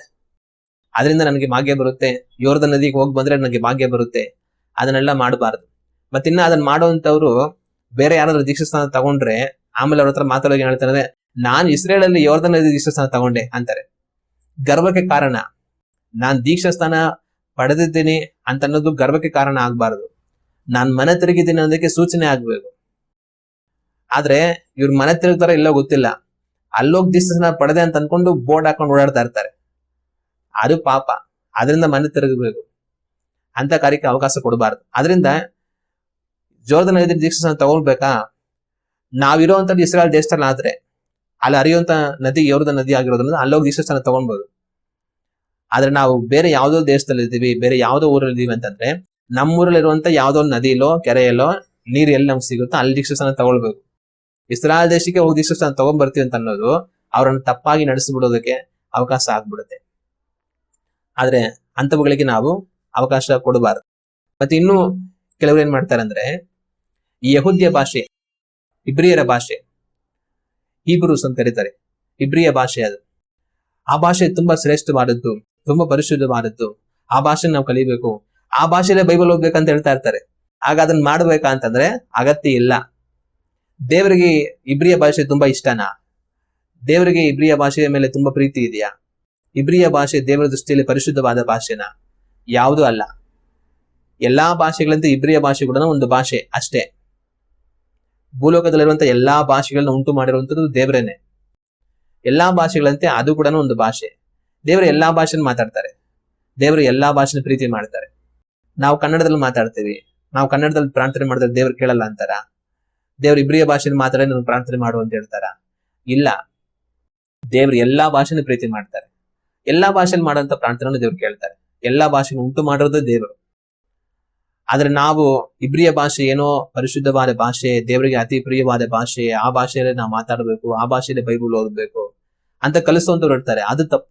Speaker 1: ಅದರಿಂದ ನನಗೆ ಭಾಗ್ಯ ಬರುತ್ತೆ, ಯೋರ್ದನ್ ನದಿಗೆ ಹೋಗಿ ಬಂದ್ರೆ ನನಗೆ ಭಾಗ್ಯ ಬರುತ್ತೆ, ಅದನ್ನೆಲ್ಲ ಮಾಡಬಾರ್ದು. ಮತ್ತಿನ್ನ ಅದನ್ನ ಮಾಡೋಂಥವ್ರು ಬೇರೆ ಯಾರಾದ್ರೂ ದೀಕ್ಷಾ ಸ್ಥಾನ ತಗೊಂಡ್ರೆ ಆಮೇಲೆ ಅವ್ರ ಹತ್ರ ಮಾತಾಡೋಕೆ ಏನ್ ಹೇಳ್ತಾರೆ, ನಾನು ಇಸ್ರೇಲ್ ಅಲ್ಲಿ ಯೋರ್ದನ್ ನದಿ ದೀಕ್ಷಾ ಸ್ಥಾನ ತಗೊಂಡೆ ಅಂತಾರೆ. ಗರ್ವಕ್ಕೆ ಕಾರಣ. ನಾನ್ ದೀಕ್ಷಾ ಸ್ಥಾನ ಪಡೆದಿದ್ದೀನಿ ಅಂತ ಅನ್ನೋದು ಗರ್ವಕ್ಕೆ ಕಾರಣ ಆಗ್ಬಾರ್ದು. ನಾನ್ ಮನೆ ತಿರುಗಿದ್ದೀನಿ ಅನ್ನೋದಕ್ಕೆ ಸೂಚನೆ ಆಗ್ಬೇಕು. ಆದ್ರೆ ಇವ್ರ ಮನೆ ತಿರುಗ್ತಾರ ಇಲ್ಲೋ ಗೊತ್ತಿಲ್ಲ, ಅಲ್ಲೋಗಿ ದೀಕ್ಷಾ ಸ್ಥಾನ ಪಡೆದೆ ಅಂತ ಅನ್ಕೊಂಡು ಬೋರ್ಡ್ ಹಾಕೊಂಡು ಓಡಾಡ್ತಾ ಇರ್ತಾರೆ. ಅದು ಪಾಪ. ಅದರಿಂದ ಮನೆ ತಿರುಗಬೇಕು. ಅಂತ ಕಾರ್ಯಕ್ಕೆ ಅವಕಾಶ ಕೊಡಬಾರ್ದು. ಅದರಿಂದ ಯೋರ್ದನ್ ನದಿ ದೀಕ್ಷಾ ಸ್ಥಾನ ತಗೊಳ್ಬೇಕಾ? ನಾವಿರೋಂಥದ್ದು ಇಸ್ರಾಯೇಲ್ ದೇಶದಲ್ಲಿ ಆದ್ರೆ ಅಲ್ಲಿ ಹರಿಯುವಂತ ನದಿ ಯೋರ್ದನ್ ನದಿ ಆಗಿರೋದ್ರಿಂದ ಅಲ್ಲೋಗಿ ದೀಕ್ಷಾ ಸ್ಥಾನ ತಗೊಳ್ಬಹುದು. ಆದ್ರೆ ನಾವು ಬೇರೆ ಯಾವ್ದೋ ದೇಶದಲ್ಲಿ ಇದ್ದೀವಿ, ಬೇರೆ ಯಾವ್ದೋ ಊರಲ್ಲಿ ಇದೀವಿ ಅಂತಂದ್ರೆ ನಮ್ಮೂರಲ್ಲಿರುವಂತ ಯಾವ್ದೋ ನದಿಲೋ ಕೆರೆಯಲ್ಲೋ ನೀರ್ ಎಲ್ಲಿ ನಮ್ಗೆ ಸಿಗುತ್ತೋ ಅಲ್ಲಿ ದೀಕ್ಷಾಸ್ನಾನ ತಗೊಳ್ಬೇಕು. ಇಸ್ರಾಯೇಲ್ ದೇಶಕ್ಕೆ ಹೋಗಿ ದೀಕ್ಷಾಸ್ನಾನ ತಗೊಂಡ್ ಬರ್ತೀವಿ ಅಂತ ಅನ್ನೋದು ಅವ್ರನ್ನ ತಪ್ಪಾಗಿ ನಡೆಸಿಬಿಡೋದಕ್ಕೆ ಅವಕಾಶ ಆಗ್ಬಿಡುತ್ತೆ. ಆದ್ರೆ ಅಂತವುಗಳಿಗೆ ನಾವು ಅವಕಾಶ ಕೊಡಬಾರದು. ಮತ್ತೆ ಇನ್ನು ಕೆಲವರು ಏನ್ ಮಾಡ್ತಾರೆ ಅಂದ್ರೆ, ಈ ಯಹೂದ್ಯ ಭಾಷೆ, ಇಬ್ರಿಯರ ಭಾಷೆ, ಹೀಬ್ರೂಸ್ ಅಂತ ಕರೀತಾರೆ, ಇಬ್ರಿಯ ಭಾಷೆ ಅದು. ಆ ಭಾಷೆ ತುಂಬಾ ಶ್ರೇಷ್ಠವಾದದ್ದು, ತುಂಬಾ ಪರಿಶುದ್ಧವಾದದ್ದು. ಆ ಭಾಷೆ ನಾವು ಕಲಿಬೇಕು, ಆ ಭಾಷೆಯಲ್ಲೇ ಬೈಬಲ್ ಓದ್ಬೇಕಂತ ಹೇಳ್ತಾ ಇರ್ತಾರೆ. ಆಗ ಅದನ್ನ ಮಾಡ್ಬೇಕಾ ಅಂತಂದ್ರೆ ಅಗತ್ಯ ಇಲ್ಲ. ದೇವರಿಗೆ ಇಬ್ರಿಯ ಭಾಷೆ ತುಂಬಾ ಇಷ್ಟನಾ? ದೇವರಿಗೆ ಇಬ್ರಿಯ ಭಾಷೆಯ ಮೇಲೆ ತುಂಬಾ ಪ್ರೀತಿ ಇದೆಯಾ? ಇಬ್ರಿಯ ಭಾಷೆ ದೇವರ ದೃಷ್ಟಿಯಲ್ಲಿ ಪರಿಶುದ್ಧವಾದ ಭಾಷೆನಾ? ಯಾವುದೂ ಅಲ್ಲ. ಎಲ್ಲಾ ಭಾಷೆಗಳಂತೆ ಇಬ್ರಿಯ ಭಾಷೆ ಕೂಡ ಒಂದು ಭಾಷೆ ಅಷ್ಟೇ. ಭೂಲೋಕದಲ್ಲಿರುವಂತಹ ಎಲ್ಲಾ ಭಾಷೆಗಳನ್ನ ಉಂಟು ಮಾಡಿರುವಂತದ್ದು ದೇವರೇನೆ. ಎಲ್ಲಾ ಭಾಷೆಗಳಂತೆ ಅದು ಕೂಡ ಒಂದು ಭಾಷೆ. ದೇವರು ಎಲ್ಲಾ ಭಾಷೆನ ಮಾತಾಡ್ತಾರೆ, ದೇವರು ಎಲ್ಲಾ ಭಾಷೆನ ಪ್ರೀತಿ ಮಾಡ್ತಾರೆ. ನಾವು ಕನ್ನಡದಲ್ಲಿ ಮಾತಾಡ್ತೀವಿ, ನಾವು ಕನ್ನಡದಲ್ಲಿ ಪ್ರಾರ್ಥನೆ ಮಾಡಿದ್ರೆ ದೇವ್ರು ಕೇಳಲ್ಲ ಅಂತಾರ? ದೇವ್ರ ಇಬ್ರಿಯ ಭಾಷೆನ ಮಾತಾಡಿ ನಾನು ಪ್ರಾರ್ಥನೆ ಮಾಡು ಅಂತ ಹೇಳ್ತಾರ? ಇಲ್ಲ. ದೇವ್ರು ಎಲ್ಲಾ ಭಾಷೆನ ಪ್ರೀತಿ ಮಾಡ್ತಾರೆ, ಎಲ್ಲಾ ಭಾಷೆಯಲ್ಲಿ ಮಾಡುವಂತ ಪ್ರಾರ್ಥನೆ ದೇವ್ರು ಕೇಳ್ತಾರೆ. ಎಲ್ಲಾ ಭಾಷೆನ ಉಂಟು ಮಾಡಿರೋದು ದೇವರು. ಆದ್ರೆ ನಾವು ಇಬ್ರಿಯ ಭಾಷೆ ಏನೋ ಪರಿಶುದ್ಧವಾದ ಭಾಷೆ, ದೇವರಿಗೆ ಅತಿ ಪ್ರಿಯವಾದ ಭಾಷೆ, ಆ ಭಾಷೆಯಲ್ಲೇ ನಾವು ಮಾತಾಡಬೇಕು, ಆ ಭಾಷೆಯಲ್ಲೇ ಬೈಬಲ್ ಓದಬೇಕು ಅಂತ ಕಲಿಸುವಂತವ್ರು ಇರ್ತಾರೆ. ಅದು ತಪ್ಪು.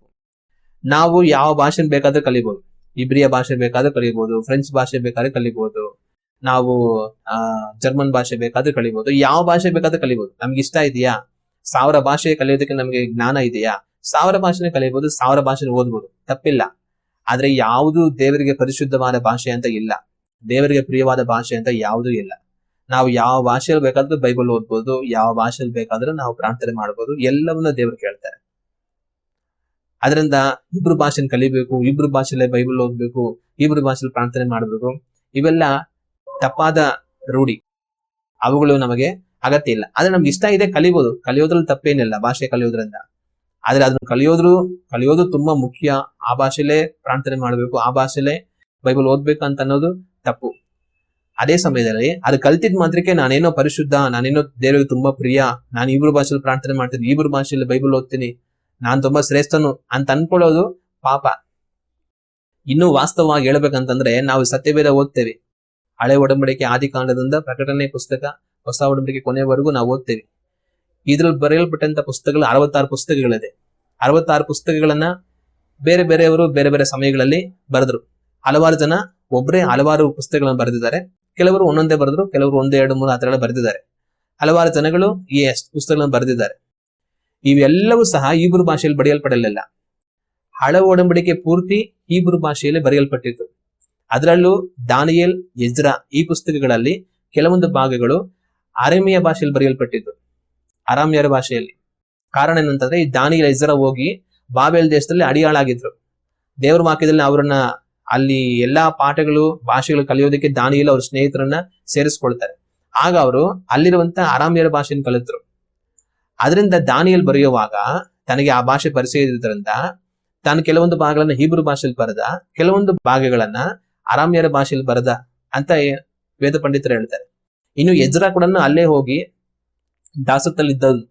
Speaker 1: ನಾವು ಯಾವ ಭಾಷೆ ಬೇಕಾದ್ರೂ ಕಲಿಬಹುದು. ಇಬ್ರಿಯ ಭಾಷೆ ಬೇಕಾದ್ರೂ ಕಲಿಬಹುದು, ಫ್ರೆಂಚ್ ಭಾಷೆ ಬೇಕಾದ್ರೆ ಕಲಿಬಹುದು, ನಾವು ಜರ್ಮನ್ ಭಾಷೆ ಬೇಕಾದ್ರೂ ಕಲಿಬಹುದು, ಯಾವ ಭಾಷೆ ಬೇಕಾದ್ರೂ ಕಲಿಬಹುದು. ನಮ್ಗೆ ಇಷ್ಟ ಇದೆಯಾ? 1000 ಭಾಷೆ ಕಲಿಯೋದಕ್ಕೆ ನಮ್ಗೆ ಜ್ಞಾನ ಇದೆಯಾ? 1000 ಭಾಷೆನೇ ಕಲಿಬಹುದು, 1000 ಭಾಷೆ ಓದ್ಬೋದು, ತಪ್ಪಿಲ್ಲ. ಆದ್ರೆ ಯಾವುದು ದೇವರಿಗೆ ಪರಿಶುದ್ಧವಾದ ಭಾಷೆ ಅಂತ ಇಲ್ಲ, ದೇವರಿಗೆ ಪ್ರಿಯವಾದ ಭಾಷೆ ಅಂತ ಯಾವುದೂ ಇಲ್ಲ. ನಾವು ಯಾವ ಭಾಷೆಯಲ್ಲಿ ಬೇಕಾದ್ರೂ ಬೈಬಲ್ ಓದ್ಬೋದು, ಯಾವ ಭಾಷೆಯಲ್ಲಿ ಬೇಕಾದ್ರೂ ನಾವು ಪ್ರಾರ್ಥನೆ ಮಾಡ್ಬೋದು, ಎಲ್ಲವನ್ನ ದೇವರು ಕೇಳ್ತಾರೆ. ಅದರಿಂದ ಇಬ್ರು ಭಾಷೆನ ಕಲಿಬೇಕು, ಇಬ್ರು ಭಾಷೆಯಲ್ಲೇ ಬೈಬಲ್ ಓದ್ಬೇಕು, ಇಬ್ರು ಭಾಷೆಯಲ್ಲಿ ಪ್ರಾರ್ಥನೆ ಮಾಡ್ಬೇಕು, ಇವೆಲ್ಲ ತಪ್ಪಾದ ರೂಢಿ. ಅವುಗಳು ನಮಗೆ ಅಗತ್ಯ ಇಲ್ಲ. ಆದ್ರೆ ನಮ್ಗೆ ಇಷ್ಟ ಇದೆ, ಕಲಿಬಹುದು, ಕಲಿಯೋದ್ರಲ್ಲಿ ತಪ್ಪೇನಿಲ್ಲ ಭಾಷೆ ಕಲಿಯೋದ್ರಿಂದ. ಆದ್ರೆ ಅದನ್ನ ಕಲಿಯೋದು ತುಂಬಾ ಮುಖ್ಯ. ಆ ಭಾಷೆಲೇ ಪ್ರಾರ್ಥನೆ ಮಾಡ್ಬೇಕು, ಆ ಭಾಷೆಲೇ ಬೈಬಲ್ ಓದ್ಬೇಕು ಅಂತ ಅನ್ನೋದು ತಪ್ಪು. ಅದೇ ಸಮಯದಲ್ಲಿ ಅದು ಕಲ್ತಿದ್ ಮಾತ್ರಕ್ಕೆ ನಾನೇನೋ ಪರಿಶುದ್ಧ, ನಾನೇನೋ ದೇವರಿಗೆ ತುಂಬಾ ಪ್ರಿಯ, ನಾನು ಇಬ್ರು ಭಾಷೆಯಲ್ಲಿ ಪ್ರಾರ್ಥನೆ ಮಾಡ್ತೀನಿ, ಇಬ್ರು ಭಾಷೆಯಲ್ಲಿ ಬೈಬಲ್ ಓದ್ತೀನಿ, ನಾನ್ ತುಂಬಾ ಶ್ರೇಷ್ಠನು ಅಂತ ಅನ್ಕೊಳ್ಳೋದು ಪಾಪ. ಇನ್ನು ವಾಸ್ತವವಾಗಿ ಹೇಳ್ಬೇಕಂತಂದ್ರೆ ನಾವು ಸತ್ಯವೇದ ಓದ್ತೇವೆ. ಹಳೆ ಒಡಂಬಡಿಕೆ ಆದಿಕಾಂಡದಿಂದ ಪ್ರಕಟಣೆ ಪುಸ್ತಕ, ಹೊಸ ಒಡಂಬಡಿಕೆ ಕೊನೆವರೆಗೂ ನಾವು ಓದ್ತೇವೆ. ಇದ್ರಲ್ಲಿ ಬರೆಯಲ್ಪಟ್ಟಂತ ಪುಸ್ತಕಗಳು 66 ಪುಸ್ತಕಗಳಿದೆ. 66 ಪುಸ್ತಕಗಳನ್ನ ಬೇರೆ ಬೇರೆಯವರು ಬೇರೆ ಬೇರೆ ಸಮಯಗಳಲ್ಲಿ ಬರೆದ್ರು. ಹಲವಾರು ಜನ ಒಬ್ಬರೇ ಹಲವಾರು ಪುಸ್ತಕಗಳನ್ನು ಬರೆದಿದ್ದಾರೆ. ಕೆಲವರು ಒಂದೊಂದೇ ಬರೆದ್ರು, ಕೆಲವರು 1, 2, 3 ಆ ತರ ಬರೆದಿದ್ದಾರೆ. ಹಲವಾರು ಜನಗಳು ಈ ಪುಸ್ತಕಗಳನ್ನು ಬರೆದಿದ್ದಾರೆ. ಇವೆಲ್ಲವೂ ಸಹ ಹೀಬ್ರೂ ಭಾಷೆಯಲ್ಲಿ ಬರೆಯಲ್ಪಡಲಿಲ್ಲ. ಹಳೆ ಒಡಂಬಡಿಕೆ ಪೂರ್ತಿ ಹೀಬ್ರೂ ಭಾಷೆಯಲ್ಲಿ ಬರೆಯಲ್ಪಟ್ಟಿತ್ತು. ಅದರಲ್ಲೂ ದಾನಿಯೇಲ್, ಎಜ್ರಾ ಈ ಪುಸ್ತಕಗಳಲ್ಲಿ ಕೆಲವೊಂದು ಭಾಗಗಳು ಅರಾಮಿಯ ಭಾಷೆಯಲ್ಲಿ ಬರೆಯಲ್ಪಟ್ಟಿದ್ದು, ಅರಾಮ್ಯರ ಭಾಷೆಯಲ್ಲಿ. ಕಾರಣ ಏನಂತಂದ್ರೆ ಈ ದಾನಿಯೇಲ್, ಎಜ್ರಾ ಹೋಗಿ ಬಾಬೆಲ್ ದೇಶದಲ್ಲಿ ಅಡಿಯಾಳಾಗಿದ್ರು. ದೇವರ ವಾಕ್ಯದಲ್ಲಿ ಅವರನ್ನ ಅಲ್ಲಿ ಎಲ್ಲಾ ಪಾಠಗಳು ಭಾಷೆಗಳು ಕಲಿಯೋದಕ್ಕೆ ದಾನಿಯೇಲ್ ಅವ್ರ ಸ್ನೇಹಿತರನ್ನ ಸೇರಿಸ್ಕೊಳ್ತಾರೆ. ಆಗ ಅವರು ಅಲ್ಲಿರುವಂತ ಅರಾಮ್ಯರ ಭಾಷೆಯನ್ನು ಕಲಿತರು. ಅದರಿಂದ ದಾನಿಯೇಲ್ ಬರೆಯುವಾಗ ತನಗೆ ಆ ಭಾಷೆ ಪರಿಚಯ ಇದ್ರಿಂದ ತಾನು ಕೆಲವೊಂದು ಭಾಗಗಳನ್ನ ಹೀಬ್ರೂ ಭಾಷೆಯಲ್ಲಿ ಬರೆದ, ಕೆಲವೊಂದು ಭಾಗಗಳನ್ನ ಅರಾಮ್ಯರ ಭಾಷೆಯಲ್ಲಿ ಬರೆದ ಅಂತ ವೇದ ಪಂಡಿತರು ಹೇಳ್ತಾರೆ. ಇನ್ನು ಎಜ್ರಾ ಕೂಡ ಅಲ್ಲೇ ಹೋಗಿ ದಾಸತ್ವದಲ್ಲಿದ್ದದ್ದು.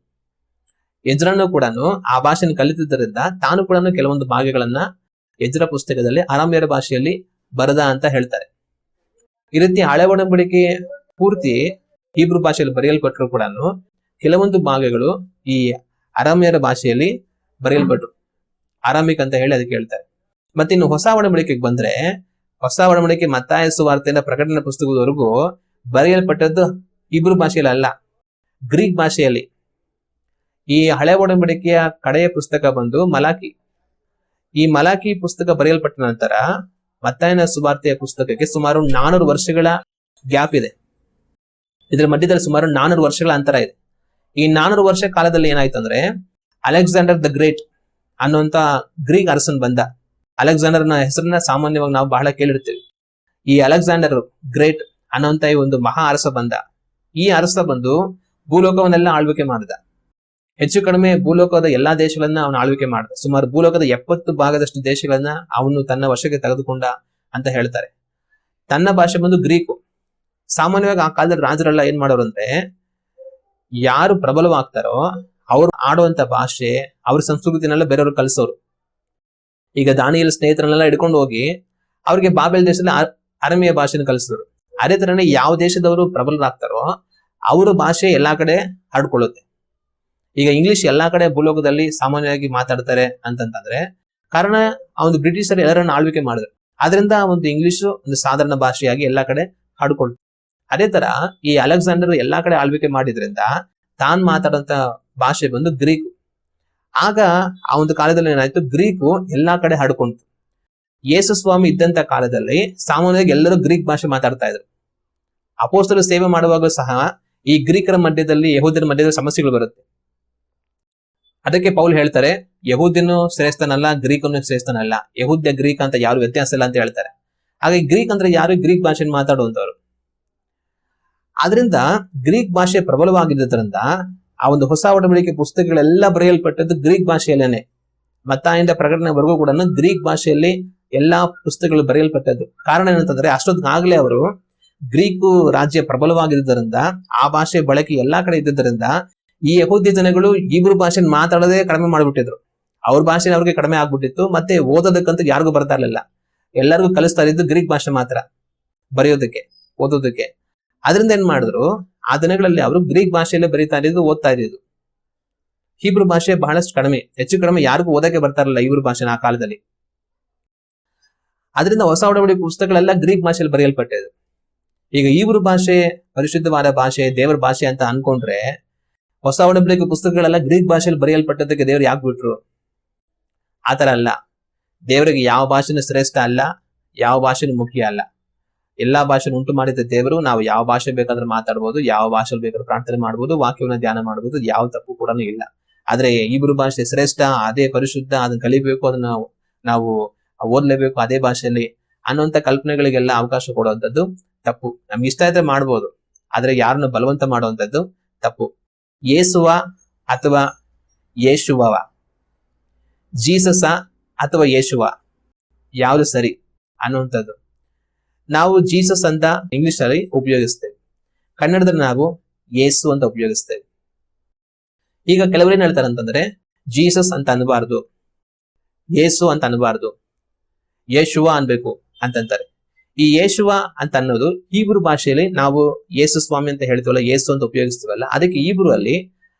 Speaker 1: ಎಜ್ರಾನು ಕೂಡ ಆ ಭಾಷೆಯನ್ನು ಕಲಿತಿದ್ದರಿಂದ ತಾನು ಕೂಡ ಕೆಲವೊಂದು ಭಾಗಗಳನ್ನ ಎಜ್ರಾ ಪುಸ್ತಕದಲ್ಲಿ ಅರಾಮ್ಯರ ಭಾಷೆಯಲ್ಲಿ ಬರೆದ ಅಂತ ಹೇಳ್ತಾರೆ. ಈ ರೀತಿ ಹಳೆ ಒಡಂಬಡಿಕೆ ಪೂರ್ತಿ ಹೀಬ್ರೂ ಭಾಷೆಯಲ್ಲಿ ಬರೆಯಲ್ಪಟ್ಟರು ಕೂಡ ಕೆಲವೊಂದು ಭಾಗಗಳು ಈ ಅರಾಮ್ಯರ ಭಾಷೆಯಲ್ಲಿ ಬರೆಯಲ್ಪಟ್ರು. ಆರಾಮಿಕ್ ಅಂತ ಹೇಳಿ ಅದಕ್ಕೆ ಹೇಳ್ತಾರೆ. ಮತ್ತೆ ಇನ್ನು ಹೊಸ ಒಡಂಬಡಿಕೆಗೆ ಬಂದ್ರೆ, ಹೊಸ ಒಡಂಬಡಿಕೆ ಮತ್ತಾಯ ಸುವಾರ್ತೆಯಿಂದ ಪ್ರಕಟಣೆ ಪುಸ್ತಕದವರೆಗೂ ಬರೆಯಲ್ಪಟ್ಟದ್ದು ಹೀಬ್ರೂ ಭಾಷೆಯಲ್ಲಿ ಅಲ್ಲ, ಗ್ರೀಕ್ ಭಾಷೆಯಲ್ಲಿ. ಈ ಹಳೆ ಒಡಂಬಡಿಕೆಯ ಕಡೆಯ ಪುಸ್ತಕ ಬಂದು ಮಲಾಕಿ. ಈ ಮಲಾಕಿ ಪುಸ್ತಕ ಬರೆಯಲ್ಪಟ್ಟ ನಂತರ ಮತ್ತಾಯನ ಸುವಾರ್ತೆಯ ಪುಸ್ತಕಕ್ಕೆ ಸುಮಾರು 400 ವರ್ಷಗಳ ಗ್ಯಾಪ್ ಇದೆ. ಇದರ ಮಧ್ಯದಲ್ಲಿ ಸುಮಾರು 400 ವರ್ಷಗಳ ಅಂತರ ಇದೆ. ಈ 400 ವರ್ಷ ಕಾಲದಲ್ಲಿ ಏನಾಯ್ತು ಅಂದ್ರೆ, ಅಲೆಕ್ಸಾಂಡರ್ ದ ಗ್ರೇಟ್ ಅನ್ನುವಂತ ಗ್ರೀಕ್ ಅರಸನ್ ಬಂದ. ಅಲೆಕ್ಸಾಂಡರ್ನ ಹೆಸರನ್ನ ಸಾಮಾನ್ಯವಾಗಿ ನಾವು ಬಹಳ ಕೇಳಿರ್ತೀವಿ. ಈ ಅಲೆಕ್ಸಾಂಡರ್ ಗ್ರೇಟ್ ಅನ್ನುವಂತ ಈ ಒಂದು ಮಹಾ ಅರಸ ಬಂದ. ಈ ಅರಸ ಬಂದು ಭೂಲೋಕವನ್ನೆಲ್ಲ ಆಳ್ವಿಕೆ ಮಾಡಿದ. ಹೆಚ್ಚು ಕಡಿಮೆ ಭೂಲೋಕದ ಎಲ್ಲಾ ದೇಶಗಳನ್ನ ಅವನು ಆಳ್ವಿಕೆ ಮಾಡಿದ. ಸುಮಾರು ಭೂಲೋಕದ 70 ಭಾಗದಷ್ಟು ದೇಶಗಳನ್ನ ಅವನು ತನ್ನ ವಶಕ್ಕೆ ತೆಗೆದುಕೊಂಡ ಅಂತ ಹೇಳ್ತಾರೆ. ತನ್ನ ಭಾಷೆ ಬಂದು ಗ್ರೀಕು. ಸಾಮಾನ್ಯವಾಗಿ ಆ ಕಾಲದಲ್ಲಿ ರಾಜರೆಲ್ಲ ಏನ್ ಮಾಡೋರು ಅಂದ್ರೆ, ಯಾರು ಪ್ರಬಲವಾಗ್ತಾರೋ ಅವ್ರು ಆಡುವಂತ ಭಾಷೆ, ಅವ್ರ ಸಂಸ್ಕೃತಿನೆಲ್ಲ ಬೇರೆಯವ್ರು ಕಲಿಸೋರು. ಈಗ ದಾನಿಯೇಲ್ ಸ್ನೇಹಿತರನ್ನೆಲ್ಲ ಹಿಡ್ಕೊಂಡು ಹೋಗಿ ಅವ್ರಿಗೆ ಬಾಬೆಲ್ ದೇಶದಲ್ಲಿ ಅರಮಿಯ ಭಾಷೆನ ಕಲಿಸಿದ್ರು. ಅದೇ ತರನೇ ಯಾವ ದೇಶದವರು ಪ್ರಬಲರಾಗ್ತಾರೋ ಅವರ ಭಾಷೆ ಎಲ್ಲಾ ಕಡೆ ಹರಡ್ಕೊಳ್ಳುತ್ತೆ. ಈಗ ಇಂಗ್ಲಿಷ್ ಎಲ್ಲಾ ಕಡೆ ಭೂಲೋಕದಲ್ಲಿ ಸಾಮಾನ್ಯವಾಗಿ ಮಾತಾಡ್ತಾರೆ ಅಂತಂತಂದ್ರೆ ಕಾರಣ ಆ ಒಂದು ಬ್ರಿಟಿಷರು ಎಲ್ಲರನ್ನ ಆಳ್ವಿಕೆ ಮಾಡಿದ್ರು. ಆದ್ರಿಂದ ಒಂದು ಇಂಗ್ಲಿಷ್ ಒಂದು ಸಾಧಾರಣ ಭಾಷೆಯಾಗಿ ಎಲ್ಲಾ ಕಡೆ ಹರಡ್ಕೊಳ್ತು. ಅದೇ ತರ ಈ ಅಲೆಕ್ಸಾಂಡರ್ ಎಲ್ಲಾ ಕಡೆ ಆಳ್ವಿಕೆ ಮಾಡಿದ್ರಿಂದ ತಾನ್ ಮಾತಾಡಂತ ಭಾಷೆ ಬಂದು ಗ್ರೀಕ್. ಆಗ ಆ ಒಂದು ಕಾಲದಲ್ಲಿ ಏನಾಯ್ತು, ಗ್ರೀಕು ಎಲ್ಲಾ ಕಡೆ ಹರಡ್ಕೊಂತು. ಯೇಸು ಸ್ವಾಮಿ ಇದ್ದಂತ ಕಾಲದಲ್ಲಿ ಸಾಮಾನ್ಯವಾಗಿ ಎಲ್ಲರೂ ಗ್ರೀಕ್ ಭಾಷೆ ಮಾತಾಡ್ತಾ ಇದ್ರು. ಅಪೊಸ್ತಲರು ಸೇವೆ ಮಾಡುವಾಗ ಸಹ ಈ ಗ್ರೀಕರ ಮಧ್ಯದಲ್ಲಿ ಯಹೂದ್ಯರ ಮಧ್ಯದಲ್ಲಿ ಸಮಸ್ಯೆಗಳು ಬರುತ್ತೆ. ಅದಕ್ಕೆ ಪೌಲ್ ಹೇಳ್ತಾರೆ, ಯಹೂದ್ಯನು ಶ್ರೇಷ್ಠನಲ್ಲ, ಗ್ರೀಕನು ಶ್ರೇಷ್ಠನಲ್ಲ, ಯಹೂದ್ಯ ಗ್ರೀಕ್ ಅಂತ ಯಾರು ವ್ಯತ್ಯಾಸ ಇಲ್ಲ ಅಂತ ಹೇಳ್ತಾರೆ. ಹಾಗೆ ಗ್ರೀಕ್ ಅಂದ್ರೆ ಯಾರು? ಗ್ರೀಕ್ ಭಾಷೆ ಮಾತಾಡುವಂತವ್ರು. ಆದ್ರಿಂದ ಗ್ರೀಕ್ ಭಾಷೆ ಪ್ರಬಲವಾಗಿದ್ದರಿಂದ ಆ ಒಂದು ಹೊಸ ಒಡಂಬಡಿಕೆ ಪುಸ್ತಕಗಳೆಲ್ಲ ಬರೆಯಲ್ಪಟ್ಟದ್ದು ಗ್ರೀಕ್ ಭಾಷೆಯಲ್ಲೇನೆ. ಮತ್ತಾಯಿಂದ ಪ್ರಕಟಣೆವರೆಗೂ ಕೂಡ ಗ್ರೀಕ್ ಭಾಷೆಯಲ್ಲಿ ಎಲ್ಲಾ ಪುಸ್ತಕಗಳು ಬರೆಯಲ್ಪಟ್ಟದ್ದು. ಕಾರಣ ಏನಂತಂದ್ರೆ ಅಷ್ಟೊತ್ತಿಗಾಗ್ಲೇ ಅವರು ಗ್ರೀಕು ರಾಜ್ಯ ಪ್ರಬಲವಾಗಿದ್ದರಿಂದ ಆ ಭಾಷೆ ಬಳಕೆ ಎಲ್ಲಾ ಕಡೆ ಇದ್ದಿದ್ದರಿಂದ ಈ ಯಹೂದ್ಯ ಜನಗಳು ಇಬ್ರು ಭಾಷೆ ಮಾತಾಡೋದೇ ಕಡಿಮೆ ಮಾಡ್ಬಿಟ್ಟಿದ್ರು. ಅವ್ರ ಭಾಷೆ ಅವ್ರಿಗೆ ಕಡಿಮೆ ಆಗ್ಬಿಟ್ಟಿತ್ತು. ಮತ್ತೆ ಓದೋದಕ್ಕಂತೂ ಯಾರಿಗೂ ಬರ್ತಾ ಇರ್ಲಿಲ್ಲ. ಎಲ್ಲರಿಗೂ ಕಲಿಸ್ತಾ ಇದ್ದು ಗ್ರೀಕ್ ಭಾಷೆ ಮಾತ್ರ, ಬರೆಯೋದಕ್ಕೆ ಓದೋದಕ್ಕೆ. ಅದರಿಂದ ಏನ್ ಮಾಡಿದ್ರು, ಆ ದಿನಗಳಲ್ಲಿ ಅವರು ಗ್ರೀಕ್ ಭಾಷೆಯಲ್ಲೇ ಬರೀತಾ ಇದ್ದು ಓದ್ತಾ ಇದ್ದು. ಹೀಬ್ರು ಭಾಷೆ ಬಹಳಷ್ಟು ಕಡಿಮೆ, ಹೆಚ್ಚು ಕಡಿಮೆ ಯಾರಿಗೂ ಓದಕ್ಕೆ ಬರ್ತಾ ಇರಲಿಲ್ಲ ಇವ್ರ ಭಾಷೆನ ಆ ಕಾಲದಲ್ಲಿ. ಅದರಿಂದ ಹೊಸ ಒಡಂಬಡಿಕೆ ಪುಸ್ತಕಗಳೆಲ್ಲ ಗ್ರೀಕ್ ಭಾಷೆಯಲ್ಲಿ ಬರೆಯಲ್ಪಟ್ಟಿದೆ. ಈಗ ಇವ್ರ ಭಾಷೆ ಪರಿಶುದ್ಧವಾದ ಭಾಷೆ, ದೇವರ ಭಾಷೆ ಅಂತ ಅನ್ಕೊಂಡ್ರೆ ಹೊಸ ಒಡಂಬಡಿಕೆ ಪುಸ್ತಕಗಳೆಲ್ಲ ಗ್ರೀಕ್ ಭಾಷೆಯಲ್ಲಿ ಬರೆಯಲ್ಪಟ್ಟದಕ್ಕೆ ದೇವ್ರು ಯಾಕೆ ಬಿಟ್ರು? ಆತರ ಅಲ್ಲ. ದೇವರಿಗೆ ಯಾವ ಭಾಷೆನೂ ಶ್ರೇಷ್ಠ ಅಲ್ಲ, ಯಾವ ಭಾಷೆನೂ ಮುಖ್ಯ ಅಲ್ಲ. ಎಲ್ಲಾ ಭಾಷೆನ ಉಂಟು ಮಾಡಿದ ದೇವರು. ನಾವು ಯಾವ ಭಾಷೆ ಬೇಕಾದ್ರೂ ಮಾತಾಡ್ಬೋದು, ಯಾವ ಭಾಷೆಯಲ್ಲಿ ಬೇಕಾದ್ರೂ ಪ್ರಾರ್ಥನೆ ಮಾಡ್ಬೋದು, ವಾಕ್ಯವನ್ನ ಧ್ಯಾನ ಮಾಡ್ಬೋದು, ಯಾವ ತಪ್ಪು ಕೂಡ ಇಲ್ಲ. ಆದ್ರೆ ಇಬ್ರು ಭಾಷೆ ಶ್ರೇಷ್ಠ, ಅದೇ ಪರಿಶುದ್ಧ, ಅದನ್ನ ಕಲಿಬೇಕು, ಅದನ್ನ ನಾವು ಓದ್ಲೇಬೇಕು ಅದೇ ಭಾಷೆಯಲ್ಲಿ ಅನ್ನುವಂತ ಕಲ್ಪನೆಗಳಿಗೆಲ್ಲ ಅವಕಾಶ ಕೊಡುವಂತದ್ದು ತಪ್ಪು. ನಮ್ಗೆ ಇಷ್ಟ ಇದ್ರೆ ಮಾಡ್ಬೋದು, ಆದ್ರೆ ಯಾರನ್ನು ಬಲವಂತ ಮಾಡುವಂತದ್ದು ತಪ್ಪು. ಯೇಸುವ ಅಥವಾ ಯೇಶುವ, ಜೀಸಸ ಅಥವಾ ಯೇಶುವ, ಯಾವುದು ಸರಿ ಅನ್ನುವಂಥದ್ದು. ನಾವು ಜೀಸಸ್ ಅಂತ ಇಂಗ್ಲಿಷ್ ಅಲ್ಲಿ ಉಪಯೋಗಿಸ್ತೇವೆ, ಕನ್ನಡದಲ್ಲಿ ನಾವು ಯೇಸು ಅಂತ ಉಪಯೋಗಿಸ್ತೇವೆ. ಈಗ ಕೆಲವರು ಏನ್ ಹೇಳ್ತಾರೆ ಅಂತಂದ್ರೆ ಜೀಸಸ್ ಅಂತ ಅನ್ಬಾರ್ದು, ಯೇಸು ಅಂತ ಅನ್ಬಾರ್ದು, ಯೇಶುವ ಅನ್ಬೇಕು ಅಂತಂತಾರೆ. ಈ ಯೇಶುವ ಅಂತ ಅನ್ನೋದು ಹೀಬ್ರು ಭಾಷೆಯಲ್ಲಿ ನಾವು ಯೇಸು ಸ್ವಾಮಿ ಅಂತ ಹೇಳ್ತೀವಲ್ಲ, ಯೇಸು ಅಂತ ಉಪಯೋಗಿಸ್ತೀವಲ್ಲ, ಅದಕ್ಕೆ ಹೀಬ್ರು ಅಲ್ಲಿ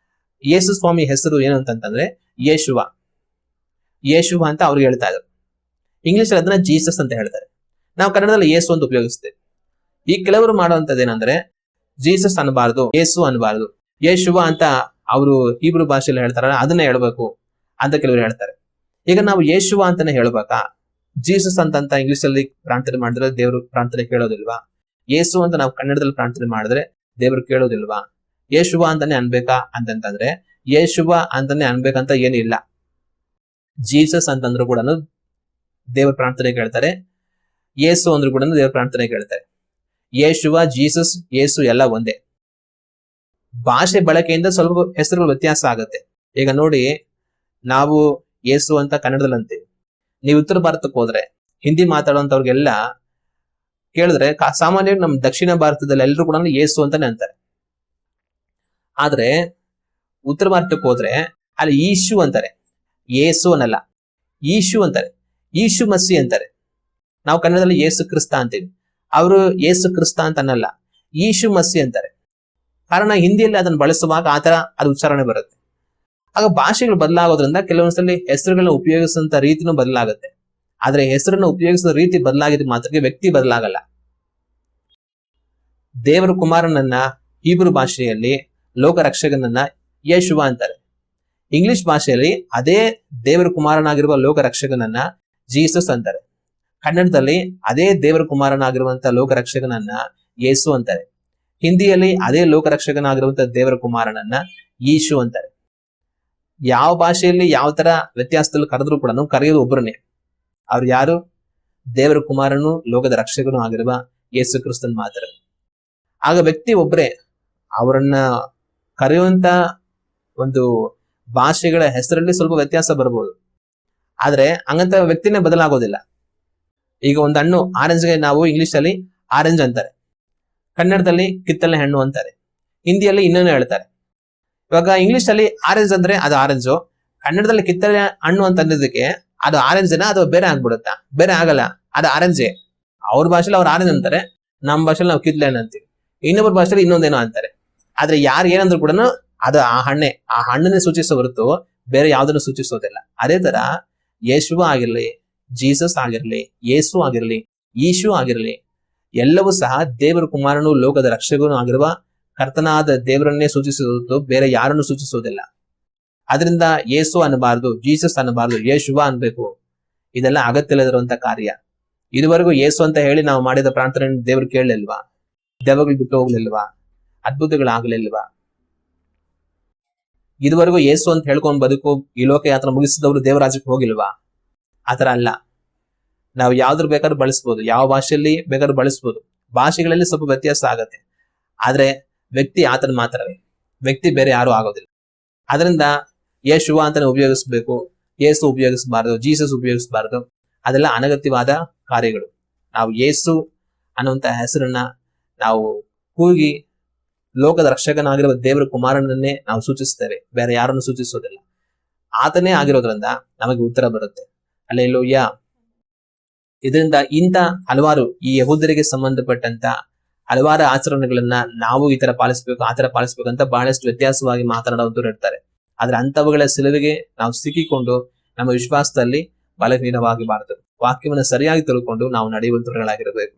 Speaker 1: ಯೇಸು ಸ್ವಾಮಿ ಹೆಸರು ಏನು ಅಂತಂತಂದ್ರೆ ಯೇಶುವ, ಯೇಶುವ ಅಂತ ಅವ್ರಿಗೆ ಹೇಳ್ತಾ ಇದ್ರು. ಇಂಗ್ಲಿಷ್ ಅಲ್ಲಿ ಅದನ್ನ ಜೀಸಸ್ ಅಂತ ಹೇಳ್ತಾರೆ. ನಾವು ಕನ್ನಡದಲ್ಲಿ ಯೇಸು ಅಂತ ಉಪಯೋಗಿಸ್ತೇವೆ. ಈ ಕೆಲವರು ಮಾಡುವಂತದ್ದು ಏನಂದ್ರೆ ಜೀಸಸ್ ಅನ್ಬಾರ್ದು, ಯೇಸು ಅನ್ಬಾರ್ದು, ಯೇಶುವ ಅಂತ ಅವರು ಹೀಬ್ರು ಭಾಷೆಯಲ್ಲಿ ಹೇಳ್ತಾರಲ್ಲ ಅದನ್ನ ಹೇಳ್ಬೇಕು ಅಂತ ಕೆಲವರು ಹೇಳ್ತಾರೆ. ಈಗ ನಾವು ಯೇಶುವ ಅಂತಾನೆ ಹೇಳ್ಬೇಕಾ? ಜೀಸಸ್ ಅಂತ ಇಂಗ್ಲಿಷ್ ಅಲ್ಲಿ ಪ್ರಾರ್ಥನೆ ಮಾಡಿದ್ರೆ ದೇವರು ಪ್ರಾರ್ಥನೆ ಕೇಳೋದಿಲ್ವಾ? ಯೇಸು ಅಂತ ನಾವು ಕನ್ನಡದಲ್ಲಿ ಪ್ರಾರ್ಥನೆ ಮಾಡಿದ್ರೆ ದೇವರು ಕೇಳೋದಿಲ್ವಾ? ಯೇಶುವ ಅಂತಾನೆ ಅನ್ಬೇಕಾ ಅಂತಂತಂದ್ರೆ ಯೇಶುವ ಅಂತಾನೆ ಅನ್ಬೇಕಂತ ಏನಿಲ್ಲ. ಜೀಸಸ್ ಅಂತಂದ್ರು ಕೂಡ ದೇವ್ರ ಪ್ರಾರ್ಥನೆ ಕೇಳ್ತಾರೆ, ಯೇಸು ಅಂದ್ರು ಕೂಡ ದೇವ್ರ ಪ್ರಾರ್ಥನೆ ಕೇಳ್ತಾರೆ. ಯೇಶುವ, ಜೀಸಸ್, ಯೇಸು ಎಲ್ಲ ಒಂದೇ. ಭಾಷೆ ಬಳಕೆಯಿಂದ ಸ್ವಲ್ಪ ಹೆಸರುಗಳು ವ್ಯತ್ಯಾಸ ಆಗುತ್ತೆ. ಈಗ ನೋಡಿ, ನಾವು ಯೇಸು ಅಂತ ಕನ್ನಡದಲ್ಲಿ ಅಂತೀವಿ. ನೀವು ಉತ್ತರ ಭಾರತಕ್ಕೆ ಹೋದ್ರೆ ಹಿಂದಿ ಮಾತಾಡುವಂತವ್ರಿಗೆಲ್ಲ ಕೇಳಿದ್ರೆ ಸಾಮಾನ್ಯವಾಗಿ ನಮ್ಮ ದಕ್ಷಿಣ ಭಾರತದಲ್ಲಿ ಎಲ್ಲರೂ ಕೂಡ ಯೇಸು ಅಂತಾನೆ ಅಂತಾರೆ. ಆದ್ರೆ ಉತ್ತರ ಭಾರತಕ್ಕೆ ಹೋದ್ರೆ ಅಲ್ಲಿ ಈಶು ಅಂತಾರೆ, ಯೇಸು ಅನ್ನಲ್ಲ, ಈಶು ಅಂತಾರೆ, ಈಶು ಮಸಿ ಅಂತಾರೆ. ನಾವು ಕನ್ನಡದಲ್ಲಿ ಯೇಸು ಕ್ರಿಸ್ತ ಅಂತೀವಿ, ಅವರು ಯೇಸು ಕ್ರಿಸ್ತ ಅಂತ ಅನ್ನಲ್ಲ, ಈಶು ಮಸಿ ಅಂತಾರೆ. ಕಾರಣ ಹಿಂದಿಯಲ್ಲಿ ಅದನ್ನು ಬಳಸುವಾಗ ಆತರ ಅದು ಉಚ್ಚಾರಣೆ ಬರುತ್ತೆ. ಆಗ ಭಾಷೆಗಳು ಬದಲಾಗೋದ್ರಿಂದ ಕೆಲವೊಂದ್ಸಲಿ ಹೆಸರುಗಳನ್ನ ಉಪಯೋಗಿಸುವಂತ ರೀತಿನೂ ಬದಲಾಗುತ್ತೆ. ಆದ್ರೆ ಹೆಸರನ್ನು ಉಪಯೋಗಿಸುವ ರೀತಿ ಬದಲಾಗಿದ ಮಾತ್ರಕ್ಕೆ ವ್ಯಕ್ತಿ ಬದಲಾಗಲ್ಲ. ದೇವರ ಕುಮಾರನನ್ನ ಹೀಬ್ರು ಭಾಷೆಯಲ್ಲಿ ಲೋಕ ರಕ್ಷಕನನ್ನ ಯೇಶುವ ಅಂತಾರೆ. ಇಂಗ್ಲಿಷ್ ಭಾಷೆಯಲ್ಲಿ ಅದೇ ದೇವರ ಕುಮಾರನಾಗಿರುವ ಲೋಕ ರಕ್ಷಕನನ್ನ ಜೀಸಸ್ ಅಂತಾರೆ. ಕನ್ನಡದಲ್ಲಿ ಅದೇ ದೇವರ ಕುಮಾರನಾಗಿರುವಂತ ಲೋಕ ರಕ್ಷಕನನ್ನ ಯೇಸು ಅಂತಾರೆ. ಹಿಂದಿಯಲ್ಲಿ ಅದೇ ಲೋಕ ರಕ್ಷಕನಾಗಿರುವಂತ ದೇವರ ಕುಮಾರನನ್ನ ಯೀಶು ಅಂತಾರೆ. ಯಾವ ಭಾಷೆಯಲ್ಲಿ ಯಾವ ತರ ವ್ಯತ್ಯಾಸದಲ್ಲಿ ಕರೆದ್ರು ಕೂಡ ಕರೆಯೋದು ಒಬ್ಬರನ್ನೇ. ಅವ್ರು ಯಾರು? ದೇವರ ಕುಮಾರನು ಲೋಕದ ರಕ್ಷಕನು ಆಗಿರುವ ಯೇಸು ಕ್ರಿಸ್ತನ್ ಮಾತ್ರ. ಆಗ ವ್ಯಕ್ತಿ ಒಬ್ಬರೇ. ಅವರನ್ನ ಕರೆಯುವಂತ ಒಂದು ಭಾಷೆಗಳ ಹೆಸರಲ್ಲಿ ಸ್ವಲ್ಪ ವ್ಯತ್ಯಾಸ ಬರ್ಬೋದು, ಆದ್ರೆ ಹಂಗಂತ ವ್ಯಕ್ತಿನೇ ಬದಲಾಗೋದಿಲ್ಲ. ಈಗ ಒಂದು ಹಣ್ಣು ಆರೆಂಜ್ಗೆ ನಾವು ಇಂಗ್ಲಿಷ್ ಅಲ್ಲಿ ಆರೆಂಜ್ ಅಂತಾರೆ, ಕನ್ನಡದಲ್ಲಿ ಕಿತ್ತಳೆ ಹಣ್ಣು ಅಂತಾರೆ, ಹಿಂದಿಯಲ್ಲಿ ಇನ್ನೇನು ಹೇಳ್ತಾರೆ. ಇವಾಗ ಇಂಗ್ಲಿಷ್ ಅಲ್ಲಿ ಆರೆಂಜ್ ಅಂದ್ರೆ ಅದು ಆರೆಂಜು, ಕನ್ನಡದಲ್ಲಿ ಕಿತ್ತಳೆ ಹಣ್ಣು ಅಂತ ಅನ್ನೋದಕ್ಕೆ ಅದು ಆರೆಂಜ್ ಅಥವಾ ಬೇರೆ ಆಗ್ಬಿಡುತ್ತಾ? ಬೇರೆ ಆಗಲ್ಲ, ಅದು ಆರೆಂಜೇ. ಅವ್ರ ಭಾಷೆಲಿ ಅವ್ರು ಆರೆಂಜ್ ಅಂತಾರೆ, ನಮ್ಮ ಭಾಷೆಲಿ ನಾವು ಕಿತ್ಲೆಹಣ್ಣು ಅಂತೀವಿ, ಇನ್ನೊಬ್ಬರ ಭಾಷೆಲಿ ಇನ್ನೊಂದೇನೋ ಅಂತಾರೆ. ಆದ್ರೆ ಯಾರು ಏನಂದ್ರು ಕೂಡ ಅದು ಆ ಹಣ್ಣನ್ನೇ ಸೂಚಿಸೋ ಹೊರತು ಬೇರೆ ಯಾವ್ದನ್ನು ಸೂಚಿಸೋದಿಲ್ಲ. ಅದೇ ತರ ಯೇಶುವ ಆಗಿರ್ಲಿ, ಜೀಸಸ್ ಆಗಿರ್ಲಿ, ಯೇಸು ಆಗಿರ್ಲಿ, ಈಶು ಆಗಿರ್ಲಿ, ಎಲ್ಲವೂ ಸಹ ದೇವರ ಕುಮಾರನು ಲೋಕದ ರಕ್ಷಕನು ಆಗಿರುವ ಕರ್ತನಾದ ದೇವರನ್ನೇ ಸೂಚಿಸುವುದು, ಬೇರೆ ಯಾರನ್ನು ಸೂಚಿಸುವುದಿಲ್ಲ. ಅದರಿಂದ ಯೇಸು ಅನ್ನಬಾರದು, ಜೀಸಸ್ ಅನ್ನಬಾರದು, ಯೇಶುವ ಅನ್ಬೇಕು. ಇದೆಲ್ಲ ಅಗತ್ಯ ಇಲ್ಲದಿರುವಂತ ಕಾರ್ಯ. ಇದುವರೆಗೂ ಯೇಸು ಅಂತ ಹೇಳಿ ನಾವು ಮಾಡಿದ ಪ್ರಾರ್ಥನೆ ದೇವ್ರು ಕೇಳಲಿಲ್ವಾ? ದೆವ್ವಗಳು ಬಿಟ್ಟು ಹೋಗ್ಲಿಲ್ವಾ? ಅದ್ಭುತಗಳಾಗ್ಲಿಲ್ವಾ? ಇದುವರೆಗೂ ಯೇಸು ಅಂತ ಹೇಳ್ಕೊಂಡ್ ಬದುಕು ಈ ಲೋಕ ಯಾತ್ರ ಮುಗಿಸಿದವರು ದೇವರಾಜ್ಯಕ್ಕೆ ಹೋಗಿಲ್ವಾ? ಆತರ ಅಲ್ಲ. ನಾವು ಯಾವ್ದ್ರ ಬೇಕಾದ್ರೂ ಬಳಸ್ಬೋದು, ಯಾವ ಭಾಷೆಯಲ್ಲಿ ಬೇಕಾದ್ರೂ ಬಳಸ್ಬೋದು. ಭಾಷೆಗಳಲ್ಲಿ ಸ್ವಲ್ಪ ವ್ಯತ್ಯಾಸ ಆಗತ್ತೆ, ಆದ್ರೆ ವ್ಯಕ್ತಿ ಆತನ ಮಾತ್ರವೇ, ವ್ಯಕ್ತಿ ಬೇರೆ ಯಾರು ಆಗೋದಿಲ್ಲ. ಅದರಿಂದ ಯೇಶುವ ಅಂತಾನೆ ಉಪಯೋಗಿಸ್ಬೇಕು, ಯೇಸು ಉಪಯೋಗಿಸಬಾರದು, ಜೀಸಸ್ ಉಪಯೋಗಿಸಬಾರದು. ಅದೆಲ್ಲ ಅನಗತ್ಯವಾದ ಕಾರ್ಯಗಳು. ನಾವು ಯೇಸು ಅನ್ನುವಂತ ಹೆಸರನ್ನ ನಾವು ಕೂಗಿ ಲೋಕದ ರಕ್ಷಕನಾಗಿರುವ ದೇವರ ಕುಮಾರನನ್ನೇ ನಾವು ಸೂಚಿಸ್ತೇವೆ, ಬೇರೆ ಯಾರನ್ನು ಸೂಚಿಸೋದಿಲ್ಲ. ಆತನೇ ಆಗಿರೋದ್ರಿಂದ ನಮಗೆ ಉತ್ತರ ಬರುತ್ತೆ. ಹಲ್ಲೆಲೂಯಾ. ಇದರಿಂದ ಇಂಥ ಹಲವಾರು ಈ ಯಹೂದರಿಗೆ ಸಂಬಂಧಪಟ್ಟಂತ ಹಲವಾರು ಆಚರಣೆಗಳನ್ನ ನಾವು ಈ ತರ ಪಾಲಿಸ್ಬೇಕು, ಆ ತರ ಪಾಲಿಸ್ಬೇಕು ಅಂತ ಬಹಳಷ್ಟು ವ್ಯತ್ಯಾಸವಾಗಿ ಮಾತನಾಡುವಂತವ್ರು ಇರ್ತಾರೆ. ಆದ್ರೆ ಅಂತವುಗಳ ಸಿಲುವಿಗೆ ನಾವು ಸಿಕ್ಕಿಕೊಂಡು ನಮ್ಮ ವಿಶ್ವಾಸದಲ್ಲಿ ಬಲಹೀನವಾಗಬಾರದು. ವಾಕ್ಯವನ್ನು ಸರಿಯಾಗಿ ತಿಳ್ಕೊಂಡು ನಾವು ನಡೆಯುವಂತವர்களಾಗಿರಬೇಕು.